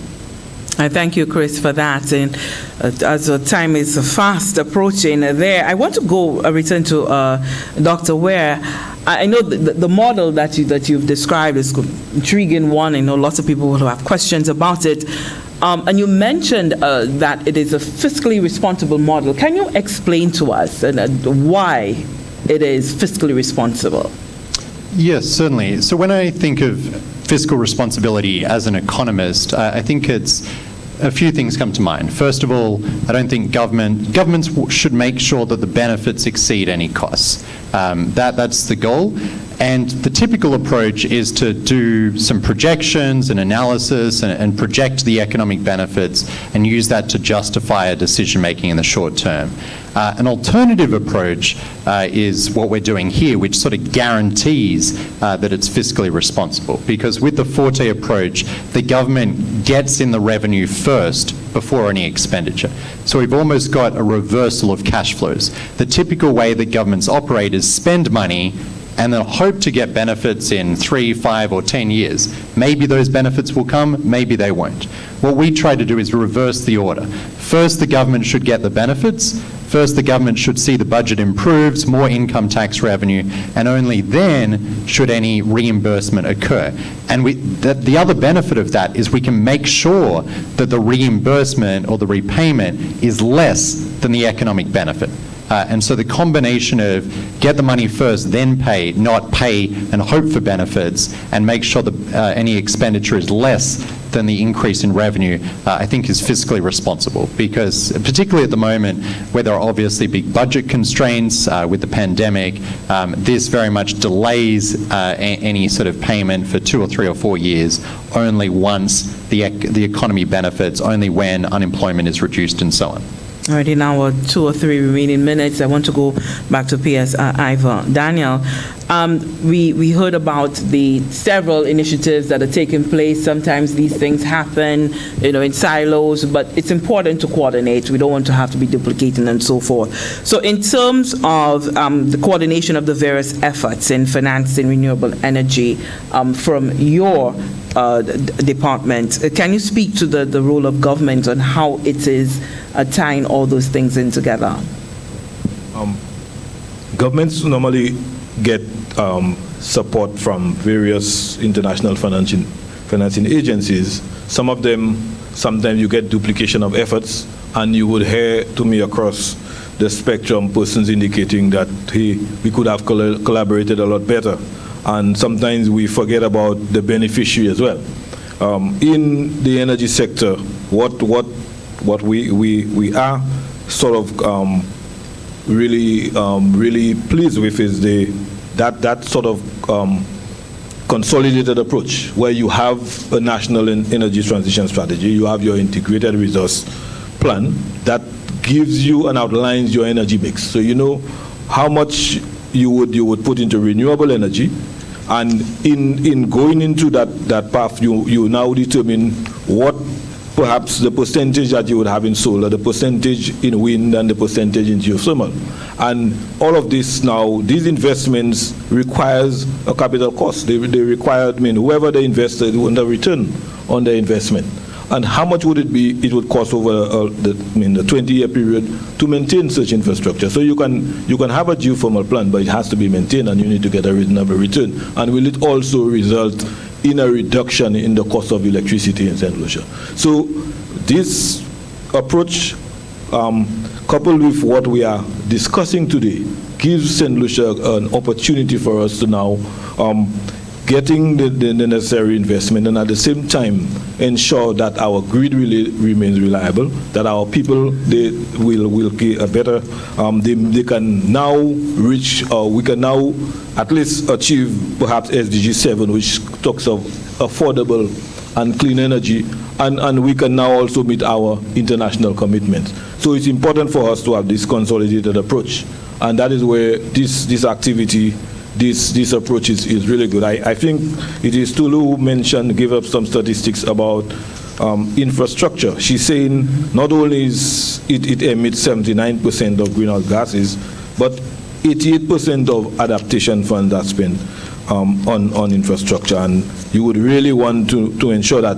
S8: I thank you, Chris, for that. And as the time is fast approaching there, I want to return to Dr. Ware. I know the model that you've described is an intriguing one. I know lots of people will have questions about it. And you mentioned that it is a fiscally responsible model. Can you explain to us why it is fiscally responsible?
S12: Yes, certainly. So when I think of fiscal responsibility as an economist, I think it's a few things come to mind. First of all, I don't think governments should make sure that the benefits exceed any costs. That's the goal. And the typical approach is to do some projections and analysis and project the economic benefits and use that to justify a decision making in the short term. An alternative approach is what we're doing here, which sort of guarantees that it's fiscally responsible. Because with the Forte approach, the government gets in the revenue first before any expenditure. So we've almost got a reversal of cash flows. The typical way that governments operate is spend money and they'll hope to get benefits in 3, 5, or 10 years. Maybe those benefits will come, maybe they won't. What we try to do is reverse the order. First, the government should get the benefits. First, the government should see the budget improves, more income tax revenue, and only then should any reimbursement occur. And the other benefit of that is we can make sure that the reimbursement or the repayment is less than the economic benefit. And so the combination of get the money first, then pay, not pay and hope for benefits, and make sure that any expenditure is less than the increase in revenue, I think is fiscally responsible. Because particularly at the moment, where there are obviously big budget constraints with the pandemic, this very much delays any sort of payment for 2 or 3 or 4 years, only once the economy benefits, only when unemployment is reduced and so on.
S8: Already in our 2 or 3 remaining minutes, I want to go back to PS Ivor. Daniel, we heard about the several initiatives that are taking place. Sometimes these things happen, in silos, but it's important to coordinate. We don't want to have to be duplicating and so forth. So in terms of the coordination of the various efforts in financing renewable energy from your department, can you speak to the role of government on how it is tying all those things in together?
S11: Governments normally get support from various international financing agencies. Some of them, sometimes you get duplication of efforts, and you would hear to me across the spectrum persons indicating that, hey, we could have collaborated a lot better. And sometimes we forget about the beneficiary as well. In the energy sector, what we are sort of really pleased with is that sort of consolidated approach, where you have a national energy transition strategy, you have your integrated resource plan that gives you and outlines your energy mix. So you know how much you would put into renewable energy, and in going into that path, you now determine what perhaps the percentage that you would have in solar, the percentage in wind, and the percentage in geothermal. And all of this now, these investments requires a capital cost. They require, whoever they invested want a return on their investment. And how much would it be? It would cost over the 20-year period to maintain such infrastructure. So you can have a geothermal plant, but it has to be maintained, and you need to get a reasonable return. And will it also result in a reduction in the cost of electricity in St. Lucia? So this approach, coupled with what we are discussing today, gives St. Lucia an opportunity for us to now getting the necessary investment, and at the same time ensure that our grid really remains reliable, that our people, they will get a better, they can now reach, we can now at least achieve perhaps SDG 7, which talks of affordable and clean energy, and we can now also meet our international commitments. So it's important for us to have this consolidated approach, and that is where this activity, this approach is really good. I think it is Tulu who gave up some statistics about infrastructure. She's saying not only is it emits 79% of greenhouse gases, but 88% of adaptation funds are spent on infrastructure. And you would really want to ensure that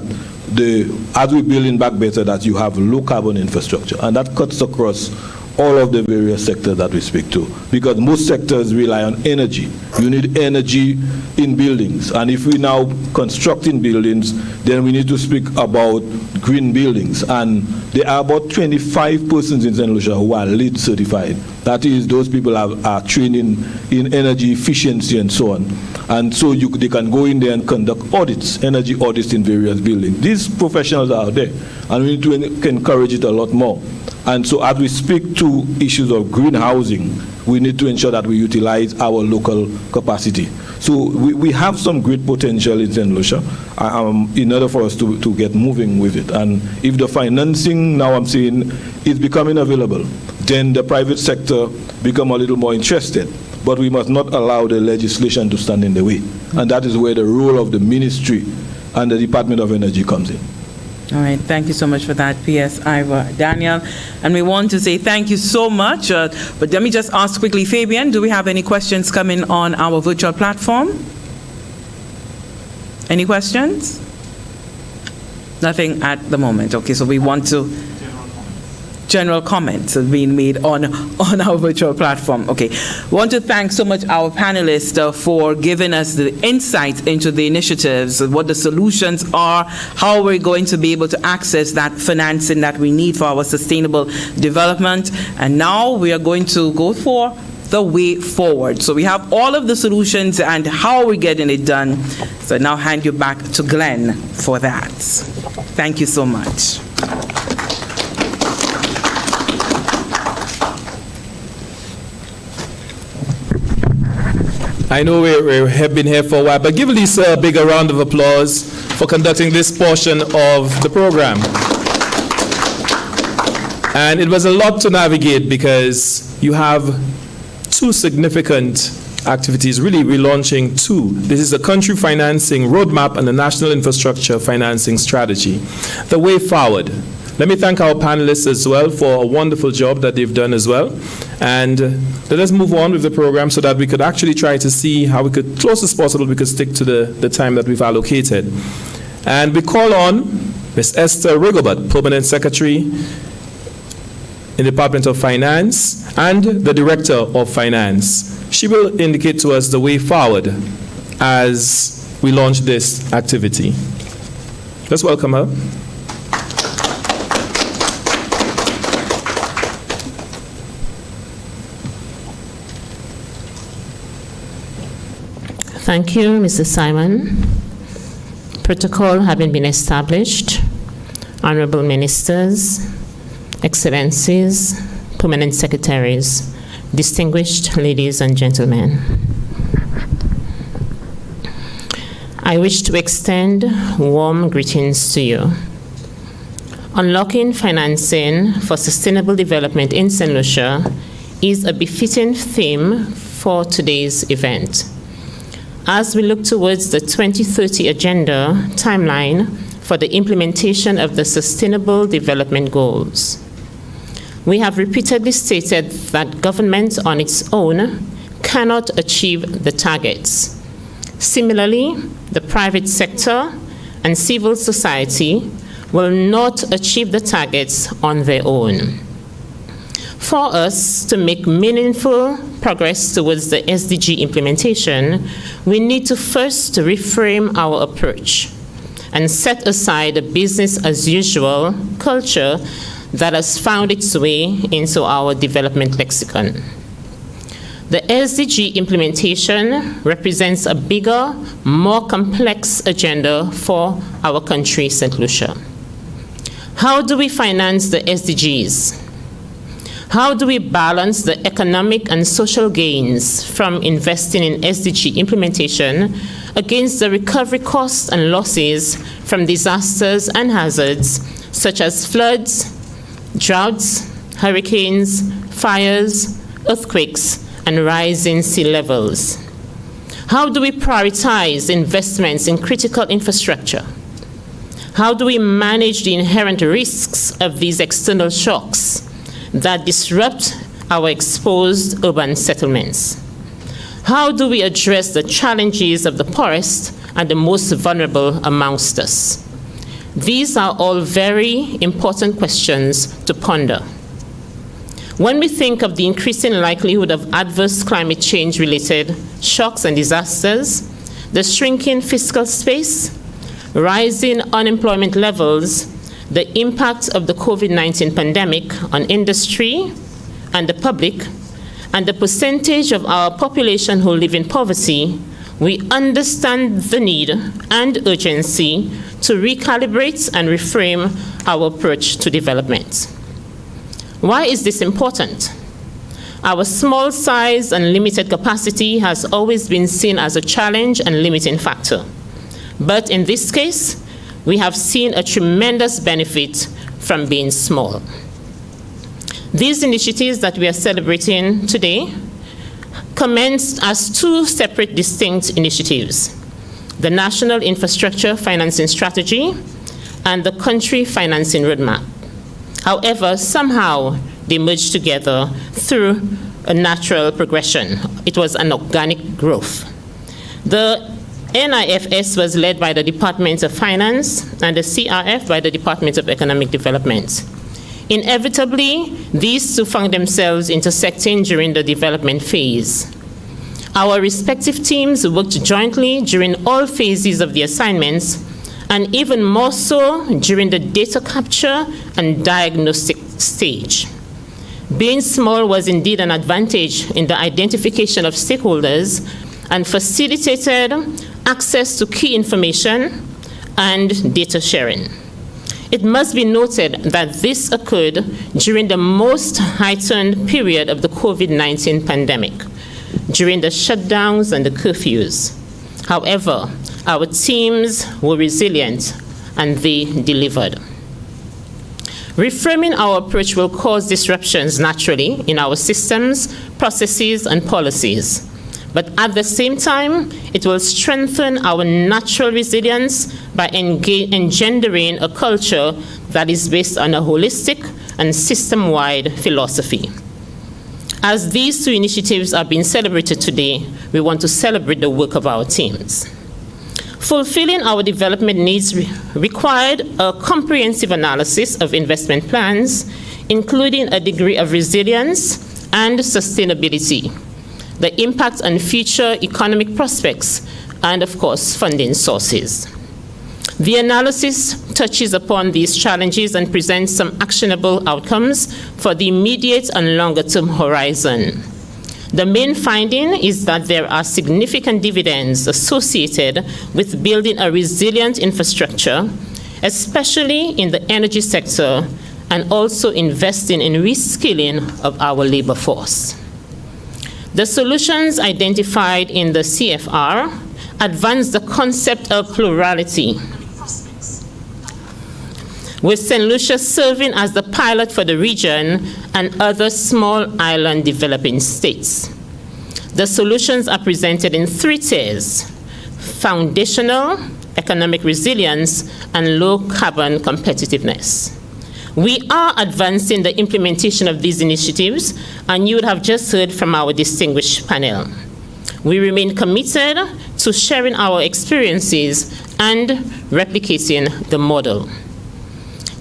S11: as we build in back better, that you have low carbon infrastructure, and that cuts across all of the various sectors that we speak to, because most sectors rely on energy. You need energy in buildings, and if we now constructing buildings, then we need to speak about green buildings, and there are about 25 persons in St. Lucia who are LEED certified. That is, those people are trained in energy efficiency and so on, and so they can go in there and conduct audits, energy audits in various buildings. These professionals are out there, and we need to encourage it a lot more. And so as we speak to issues of green housing, we need to ensure that we utilize our local capacity. So we have some great potential in St. Lucia in order for us to get moving with it. And if the financing, now I'm saying, is becoming available, then the private sector become a little more interested. But we must not allow the legislation to stand in the way. And that is where the role of the ministry and the Department of Energy comes in.
S8: All right, thank you so much for that, PS Ivor Daniel. And we want to say thank you so much. But let me just ask quickly, Fabian, do we have any questions coming on our virtual platform? Any questions? Nothing at the moment. Okay, so we want to... General comments are being made on our virtual platform. Okay. We want to thank so much our panelists for giving us the insights into the initiatives, what the solutions are, how we're going to be able to access that financing that we need for our sustainable development. And now we are going to go for the way forward. So we have all of the solutions and how we're getting it done. So now hand you back to Glenn for that. Thank you so much.
S1: I know we have been here for a while, but give Lisa a bigger round of applause for conducting this portion of the program. And it was a lot to navigate because you have two significant activities, really relaunching two. This is the Country Financing Roadmap and the National Infrastructure Financing Strategy. The way forward. Let me thank our panelists as well for a wonderful job that they've done as well. And let us move on with the program so that we could actually try to see how we could, close as possible, we could stick to the time that we've allocated. And we call on Ms. Esther Rigobert, Permanent Secretary in the Department of Finance and the Director of Finance. She will indicate to us the way forward as we launch this activity. Let's welcome her.
S14: Thank you, Mr. Simon. Protocol having been established, honorable ministers, excellencies, permanent secretaries, distinguished ladies and gentlemen. I wish to extend warm greetings to you. Unlocking financing for sustainable development in St. Lucia is a befitting theme for today's event. As we look towards the 2030 agenda timeline for the implementation of the Sustainable Development Goals, we have repeatedly stated that government on its own cannot achieve the targets. Similarly, the private sector and civil society will not achieve the targets on their own. For us to make meaningful progress towards the SDG implementation, we need to first reframe our approach and set aside a business-as-usual culture that has found its way into our development lexicon. The SDG implementation represents a bigger, more complex agenda for our country, St. Lucia. How do we finance the SDGs? How do we balance the economic and social gains from investing in SDG implementation against the recovery costs and losses from disasters and hazards such as floods, droughts, hurricanes, fires, earthquakes, and rising sea levels? How do we prioritize investments in critical infrastructure? How do we manage the inherent risks of these external shocks that disrupt our exposed urban settlements? How do we address the challenges of the poorest and the most vulnerable amongst us? These are all very important questions to ponder. When we think of the increasing likelihood of adverse climate change-related shocks and disasters, the shrinking fiscal space, rising unemployment levels, the impact of the COVID-19 pandemic on industry and the public, and the percentage of our population who live in poverty, we understand the need and urgency to recalibrate and reframe our approach to development. Why is this important? Our small size and limited capacity has always been seen as a challenge and limiting factor. But in this case, we have seen a tremendous benefit from being small. These initiatives that we are celebrating today commenced as two separate distinct initiatives: the National Infrastructure Financing Strategy and the Country Financing Roadmap. However, somehow they merged together through a natural progression. It was an organic growth. The NIFS was led by the Department of Finance and the CRF by the Department of Economic Development. Inevitably, these two found themselves intersecting during the development phase. Our respective teams worked jointly during all phases of the assignments, and even more so during the data capture and diagnostic stage. Being small was indeed an advantage in the identification of stakeholders and facilitated access to key information and data sharing. It must be noted that this occurred during the most heightened period of the COVID-19 pandemic, during the shutdowns and the curfews. However, our teams were resilient and they delivered. Reframing our approach will cause disruptions naturally in our systems, processes, and policies. But at the same time, it will strengthen our natural resilience by engendering a culture that is based on a holistic and system-wide philosophy. As these two initiatives are being celebrated today, we want to celebrate the work of our teams. Fulfilling our development needs required a comprehensive analysis of investment plans, including a degree of resilience and sustainability, the impact on future economic prospects, and of course, funding sources. The analysis touches upon these challenges and presents some actionable outcomes for the immediate and longer-term horizon. The main finding is that there are significant dividends associated with building a resilient infrastructure, especially in the energy sector, and also investing in reskilling of our labor force. The solutions identified in the CFR advance the concept of plurality, with St. Lucia serving as the pilot for the region and other small island developing states. The solutions are presented in three tiers: foundational, economic resilience, and low carbon competitiveness. We are advancing the implementation of these initiatives, and you would have just heard from our distinguished panel. We remain committed to sharing our experiences and replicating the model.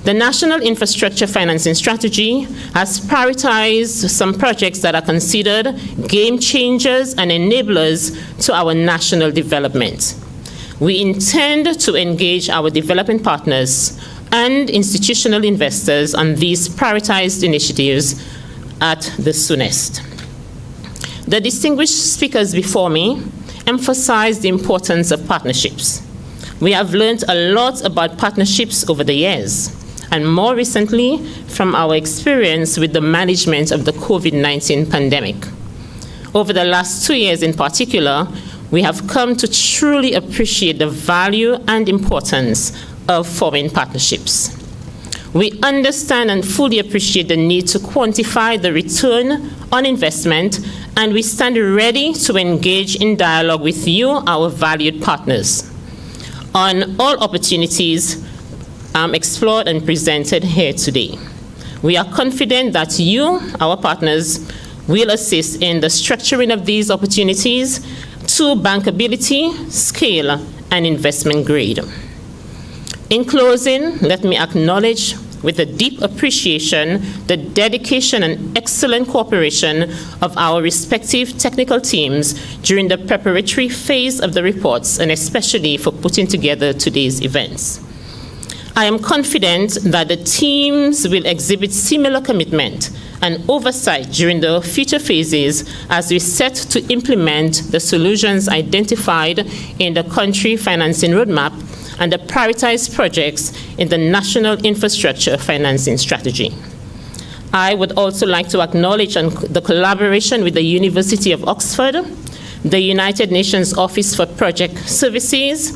S14: The National Infrastructure Financing Strategy has prioritized some projects that are considered game changers and enablers to our national development. We intend to engage our development partners and institutional investors on these prioritized initiatives at the soonest. The distinguished speakers before me emphasized the importance of partnerships. We have learned a lot about partnerships over the years, and more recently from our experience with the management of the COVID-19 pandemic. Over the last 2 years in particular, we have come to truly appreciate the value and importance of forming partnerships. We understand and fully appreciate the need to quantify the return on investment, and we stand ready to engage in dialogue with you, our valued partners, on all opportunities explored and presented here today. We are confident that you, our partners, will assist in the structuring of these opportunities to bankability, scale, and investment grade. In closing, let me acknowledge with the deep appreciation, the dedication, and excellent cooperation of our respective technical teams during the preparatory phase of the reports, and especially for putting together today's events. I am confident that the teams will exhibit similar commitment and oversight during the future phases as we set to implement the solutions identified in the country financing roadmap and the prioritized projects in the National Infrastructure Financing Strategy. I would also like to acknowledge the collaboration with the University of Oxford, the United Nations Office for Project Services,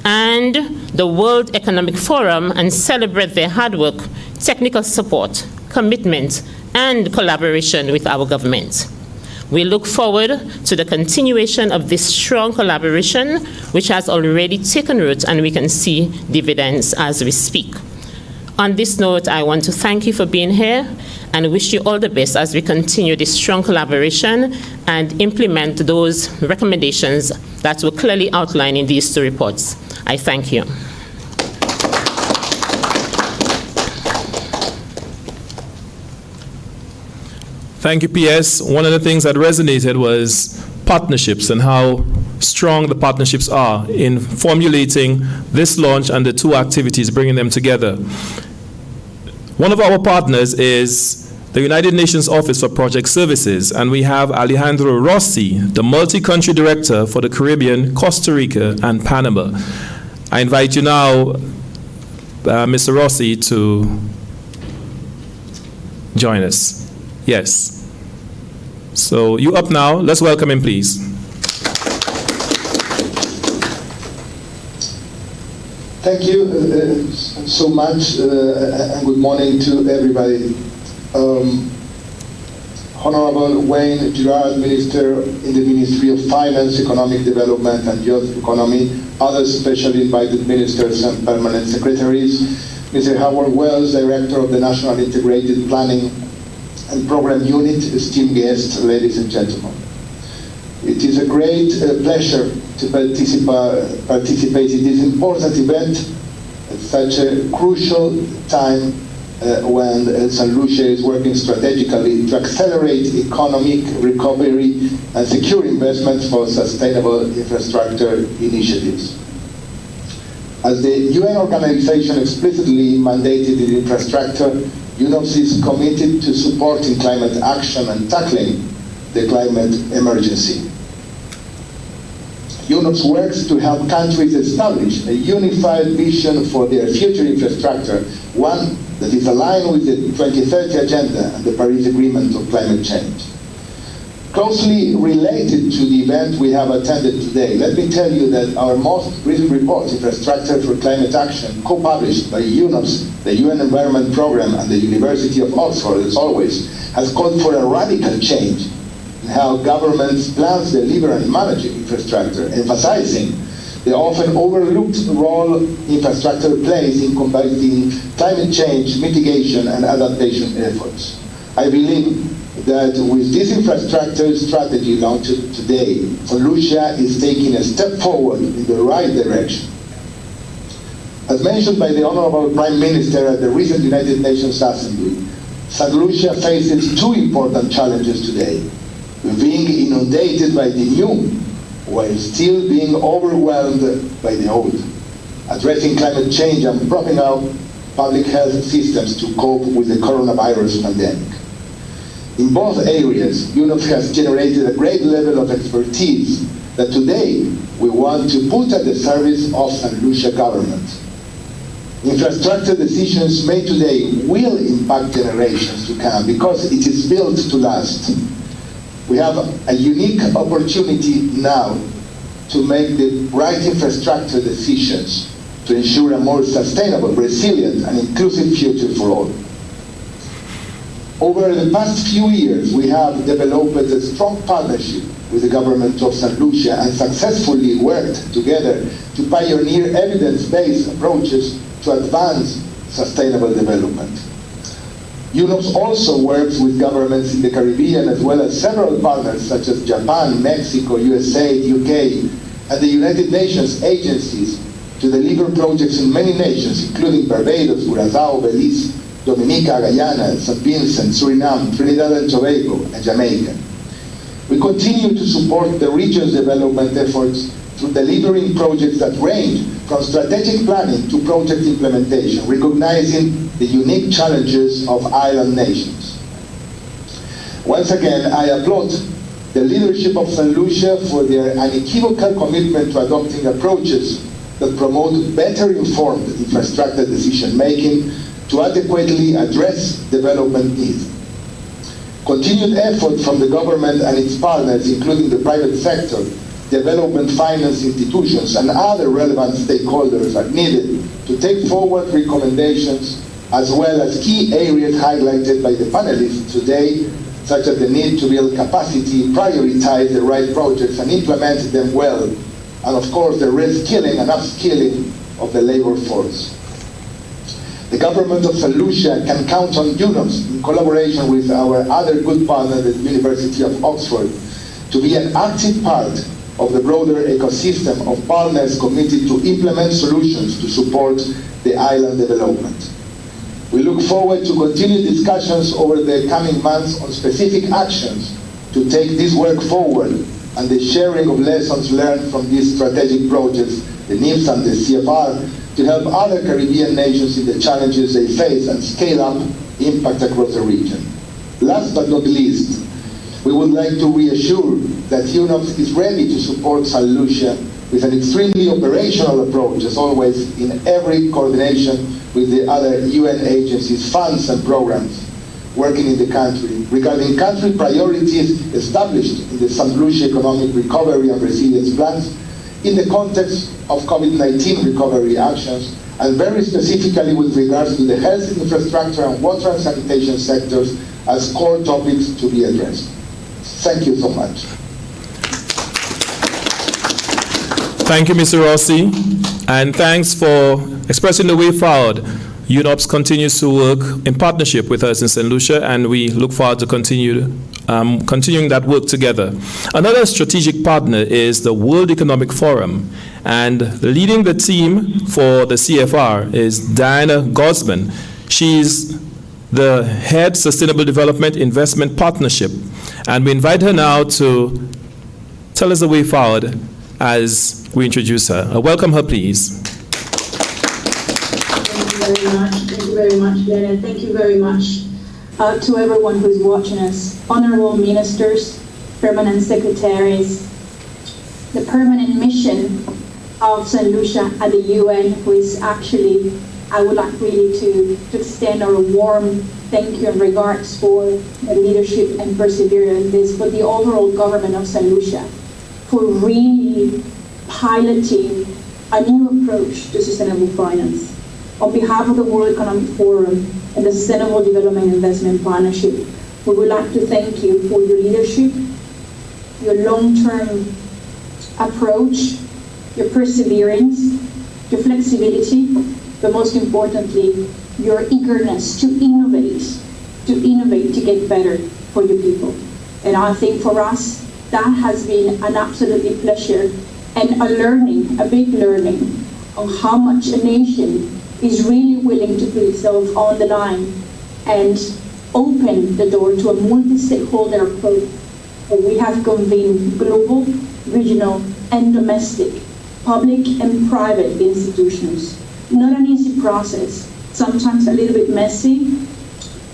S14: and the World Economic Forum, and celebrate their hard work, technical support, commitment, and collaboration with our government. We look forward to the continuation of this strong collaboration, which has already taken root, and we can see dividends as we speak. On this note, I want to thank you for being here and wish you all the best as we continue this strong collaboration and implement those recommendations that were clearly outlined in these two reports. I thank you.
S1: Thank you, PS. One of the things that resonated was partnerships and how strong the partnerships are in formulating this launch and the two activities, bringing them together. One of our partners is the United Nations Office for Project Services, and we have Alejandro Rossi, the multi-country director for the Caribbean, Costa Rica, and Panama. I invite you now, Mr. Rossi, to join us. Yes. So you up now. Let's welcome him, please.
S15: Thank you so much, and good morning to everybody. Honorable Wayne Girard, Minister in the Ministry of Finance, Economic Development and Youth Economy, other specially invited ministers and permanent secretaries, Mr. Howard Wells, Director of the National Integrated Planning and Program Unit, esteemed guests, ladies and gentlemen. It is a great pleasure to participate in this important event at such a crucial time when St. Lucia is working strategically to accelerate economic recovery and secure investments for sustainable infrastructure initiatives. As the UN organization explicitly mandated in infrastructure, UNOPS is committed to supporting climate action and tackling the climate emergency. UNOPS works to help countries establish a unified vision for their future infrastructure, one that is aligned with the 2030 Agenda and the Paris Agreement on climate change. Closely related to the event we have attended today, let me tell you that our most recent report, Infrastructure for Climate Action, co-published by UNOPS, the UN Environment Programme, and the University of Oxford, as always, has called for a radical change in how governments plan, deliver, and manage infrastructure, emphasizing the often overlooked role infrastructure plays in combating climate change, mitigation, and adaptation efforts. I believe that with this infrastructure strategy launched today, St. Lucia is taking a step forward in the right direction. As mentioned by the Honorable Prime Minister at the recent United Nations Assembly, St. Lucia faces two important challenges today: being inundated by the new, while still being overwhelmed by the old, addressing climate change and propping up public health systems to cope with the coronavirus pandemic. In both areas, UNOPS has generated a great level of expertise that today we want to put at the service of St. Lucia government. Infrastructure decisions made today will impact generations to come because it is built to last. We have a unique opportunity now to make the right infrastructure decisions to ensure a more sustainable, resilient, and inclusive future for all. Over the past few years, we have developed a strong partnership with the government of St. Lucia and successfully worked together to pioneer evidence-based approaches to advance sustainable development. UNOPS also works with governments in the Caribbean as well as several partners such as Japan, Mexico, USA, UK, and the United Nations agencies to deliver projects in many nations, including Barbados, Curaçao, Belize, Dominica, Guyana, St. Vincent, Suriname, Trinidad and Tobago, and Jamaica. We continue to support the region's development efforts through delivering projects that range from strategic planning to project implementation, recognizing the unique challenges of island nations. Once again, I applaud the leadership of St. Lucia for their unequivocal commitment to adopting approaches that promote better informed infrastructure decision-making to adequately address development needs. Continued effort from the government and its partners, including the private sector, development finance institutions, and other relevant stakeholders are needed to take forward recommendations as well as key areas highlighted by the panelists today, such as the need to build capacity, prioritize the right projects, and implement them well, and of course the reskilling and upskilling of the labor force. The government of St. Lucia can count on UNOPS, in collaboration with our other good partner, the University of Oxford, to be an active part of the broader ecosystem of partners committed to implement solutions to support the island development. We look forward to continued discussions over the coming months on specific actions to take this work forward and the sharing of lessons learned from these strategic projects, the NIFS and the CFR, to help other Caribbean nations in the challenges they face and scale up impact across the region. Last but not least, we would like to reassure that UNOPS is ready to support St. Lucia with an extremely operational approach, as always, in every coordination with the other UN agencies, funds and programs working in the country, regarding country priorities established in the St. Lucia Economic Recovery and Resilience Plans, in the context of COVID-19 recovery actions, and very specifically with regards to the health infrastructure and water and sanitation sectors as core topics to be addressed. Thank you so much.
S1: Thank you, Mr. Rossi, and thanks for expressing the way forward. UNOPS continues to work in partnership with us in St. Lucia, and we look forward to continuing that work together. Another strategic partner is the World Economic Forum, and leading the team for the CFR is Diana Gosman. She's the Head Sustainable Development Investment Partnership, and we invite her now to tell us the way forward as we introduce her. Welcome her, please.
S16: Thank you very much, Glenn, and thank you very much to everyone who's watching us. Honorable ministers, permanent secretaries, the permanent mission of St. Lucia at the UN, who is actually, I would like really to extend our warm thank you and regards for the leadership and perseverance in this, but the overall government of St. Lucia for really piloting a new approach to sustainable finance. On behalf of the World Economic Forum and the Sustainable Development Investment Partnership, we would like to thank you for your leadership, your long-term approach, your perseverance, your flexibility, but most importantly, your eagerness to innovate to get better for your people. And I think for us, that has been an absolutely pleasure and a big learning on how much a nation is really willing to put itself on the line and open the door to a multi-stakeholder approach where we have convened global, regional, and domestic, public and private institutions. Not an easy process, sometimes a little bit messy,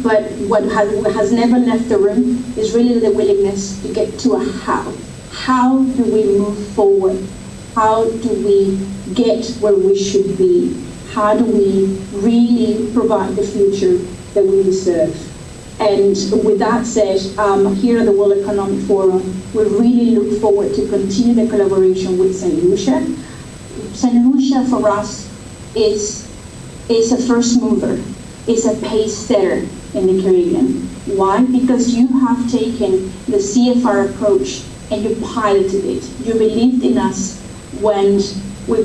S16: but what has never left the room is really the willingness to get to a how. How do we move forward? How do we get where we should be? How do we really provide the future that we deserve? And with that said, here at the World Economic Forum, we really look forward to continue the collaboration with St. Lucia. St. Lucia for us is a first mover, is a pace setter in the Caribbean. Why? Because you have taken the CFR approach and you piloted it. You believed in us when we're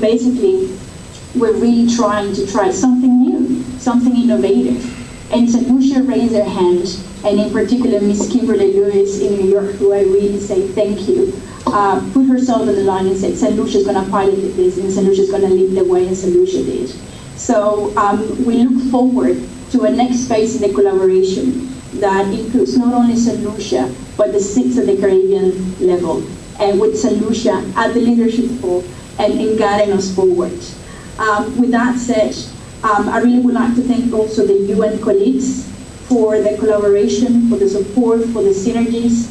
S16: really trying to try something new, something innovative. And St. Lucia raised their hand, and in particular, Miss Kimberly Lewis in New York, who I really say thank you, put herself on the line and said, St. Lucia's going to pilot this, and St. Lucia's going to lead the way, and St. Lucia did. So we look forward to a next phase in the collaboration that includes not only St. Lucia, but the 6 at the Caribbean level, and with St. Lucia at the leadership role and in guiding us forward. With that said, I really would like to thank also the UN colleagues for the collaboration, for the support, for the synergies,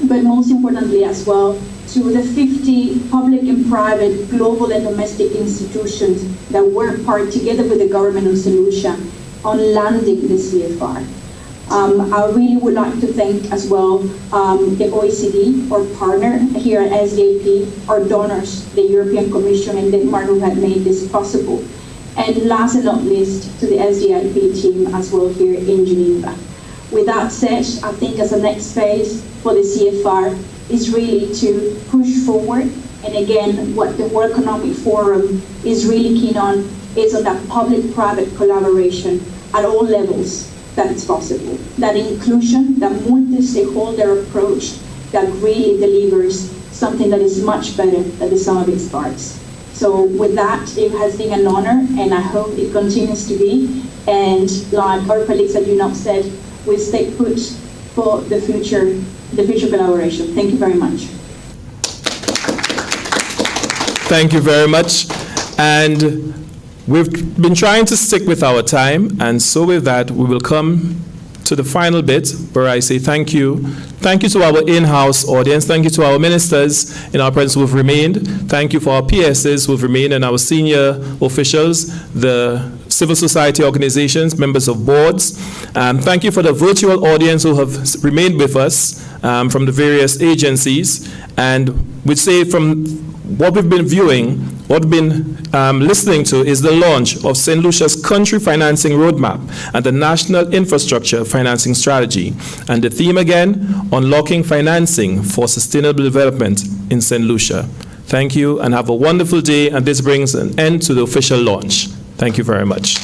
S16: but most importantly as well, to the 50 public and private, global and domestic institutions that work part together with the government of St. Lucia on landing the CFR. I really would like to thank as well the OECD, our partner here at SDIP, our donors, the European Commission and Denmark, who have made this possible. And last and not least, to the SDIP team as well here in Geneva. With that said, I think as a next phase for the CFR is really to push forward. And again, what the World Economic Forum is really keen on is on that public-private collaboration at all levels that it's possible. That inclusion, that multi-stakeholder approach that really delivers something that is much better than the sum of its parts. So with that, it has been an honor, and I hope it continues to be. And like our colleagues at UNOP said, we stay put for the future collaboration. Thank you very much.
S1: Thank you very much. And we've been trying to stick with our time, and so with that, we will come to the final bit where I say thank you. Thank you to our in-house audience. Thank you to our ministers in our presence who have remained. Thank you for our PSs who have remained and our senior officials, the civil society organizations, members of boards. Thank you for the virtual audience who have remained with us from the various agencies. And we'd say from what we've been viewing, what we've been listening to is the launch of St. Lucia's Country Financing Roadmap and the National Infrastructure Financing Strategy. And the theme again, unlocking financing for sustainable development in St. Lucia. Thank you and have a wonderful day, and this brings an end to the official launch. Thank you very much.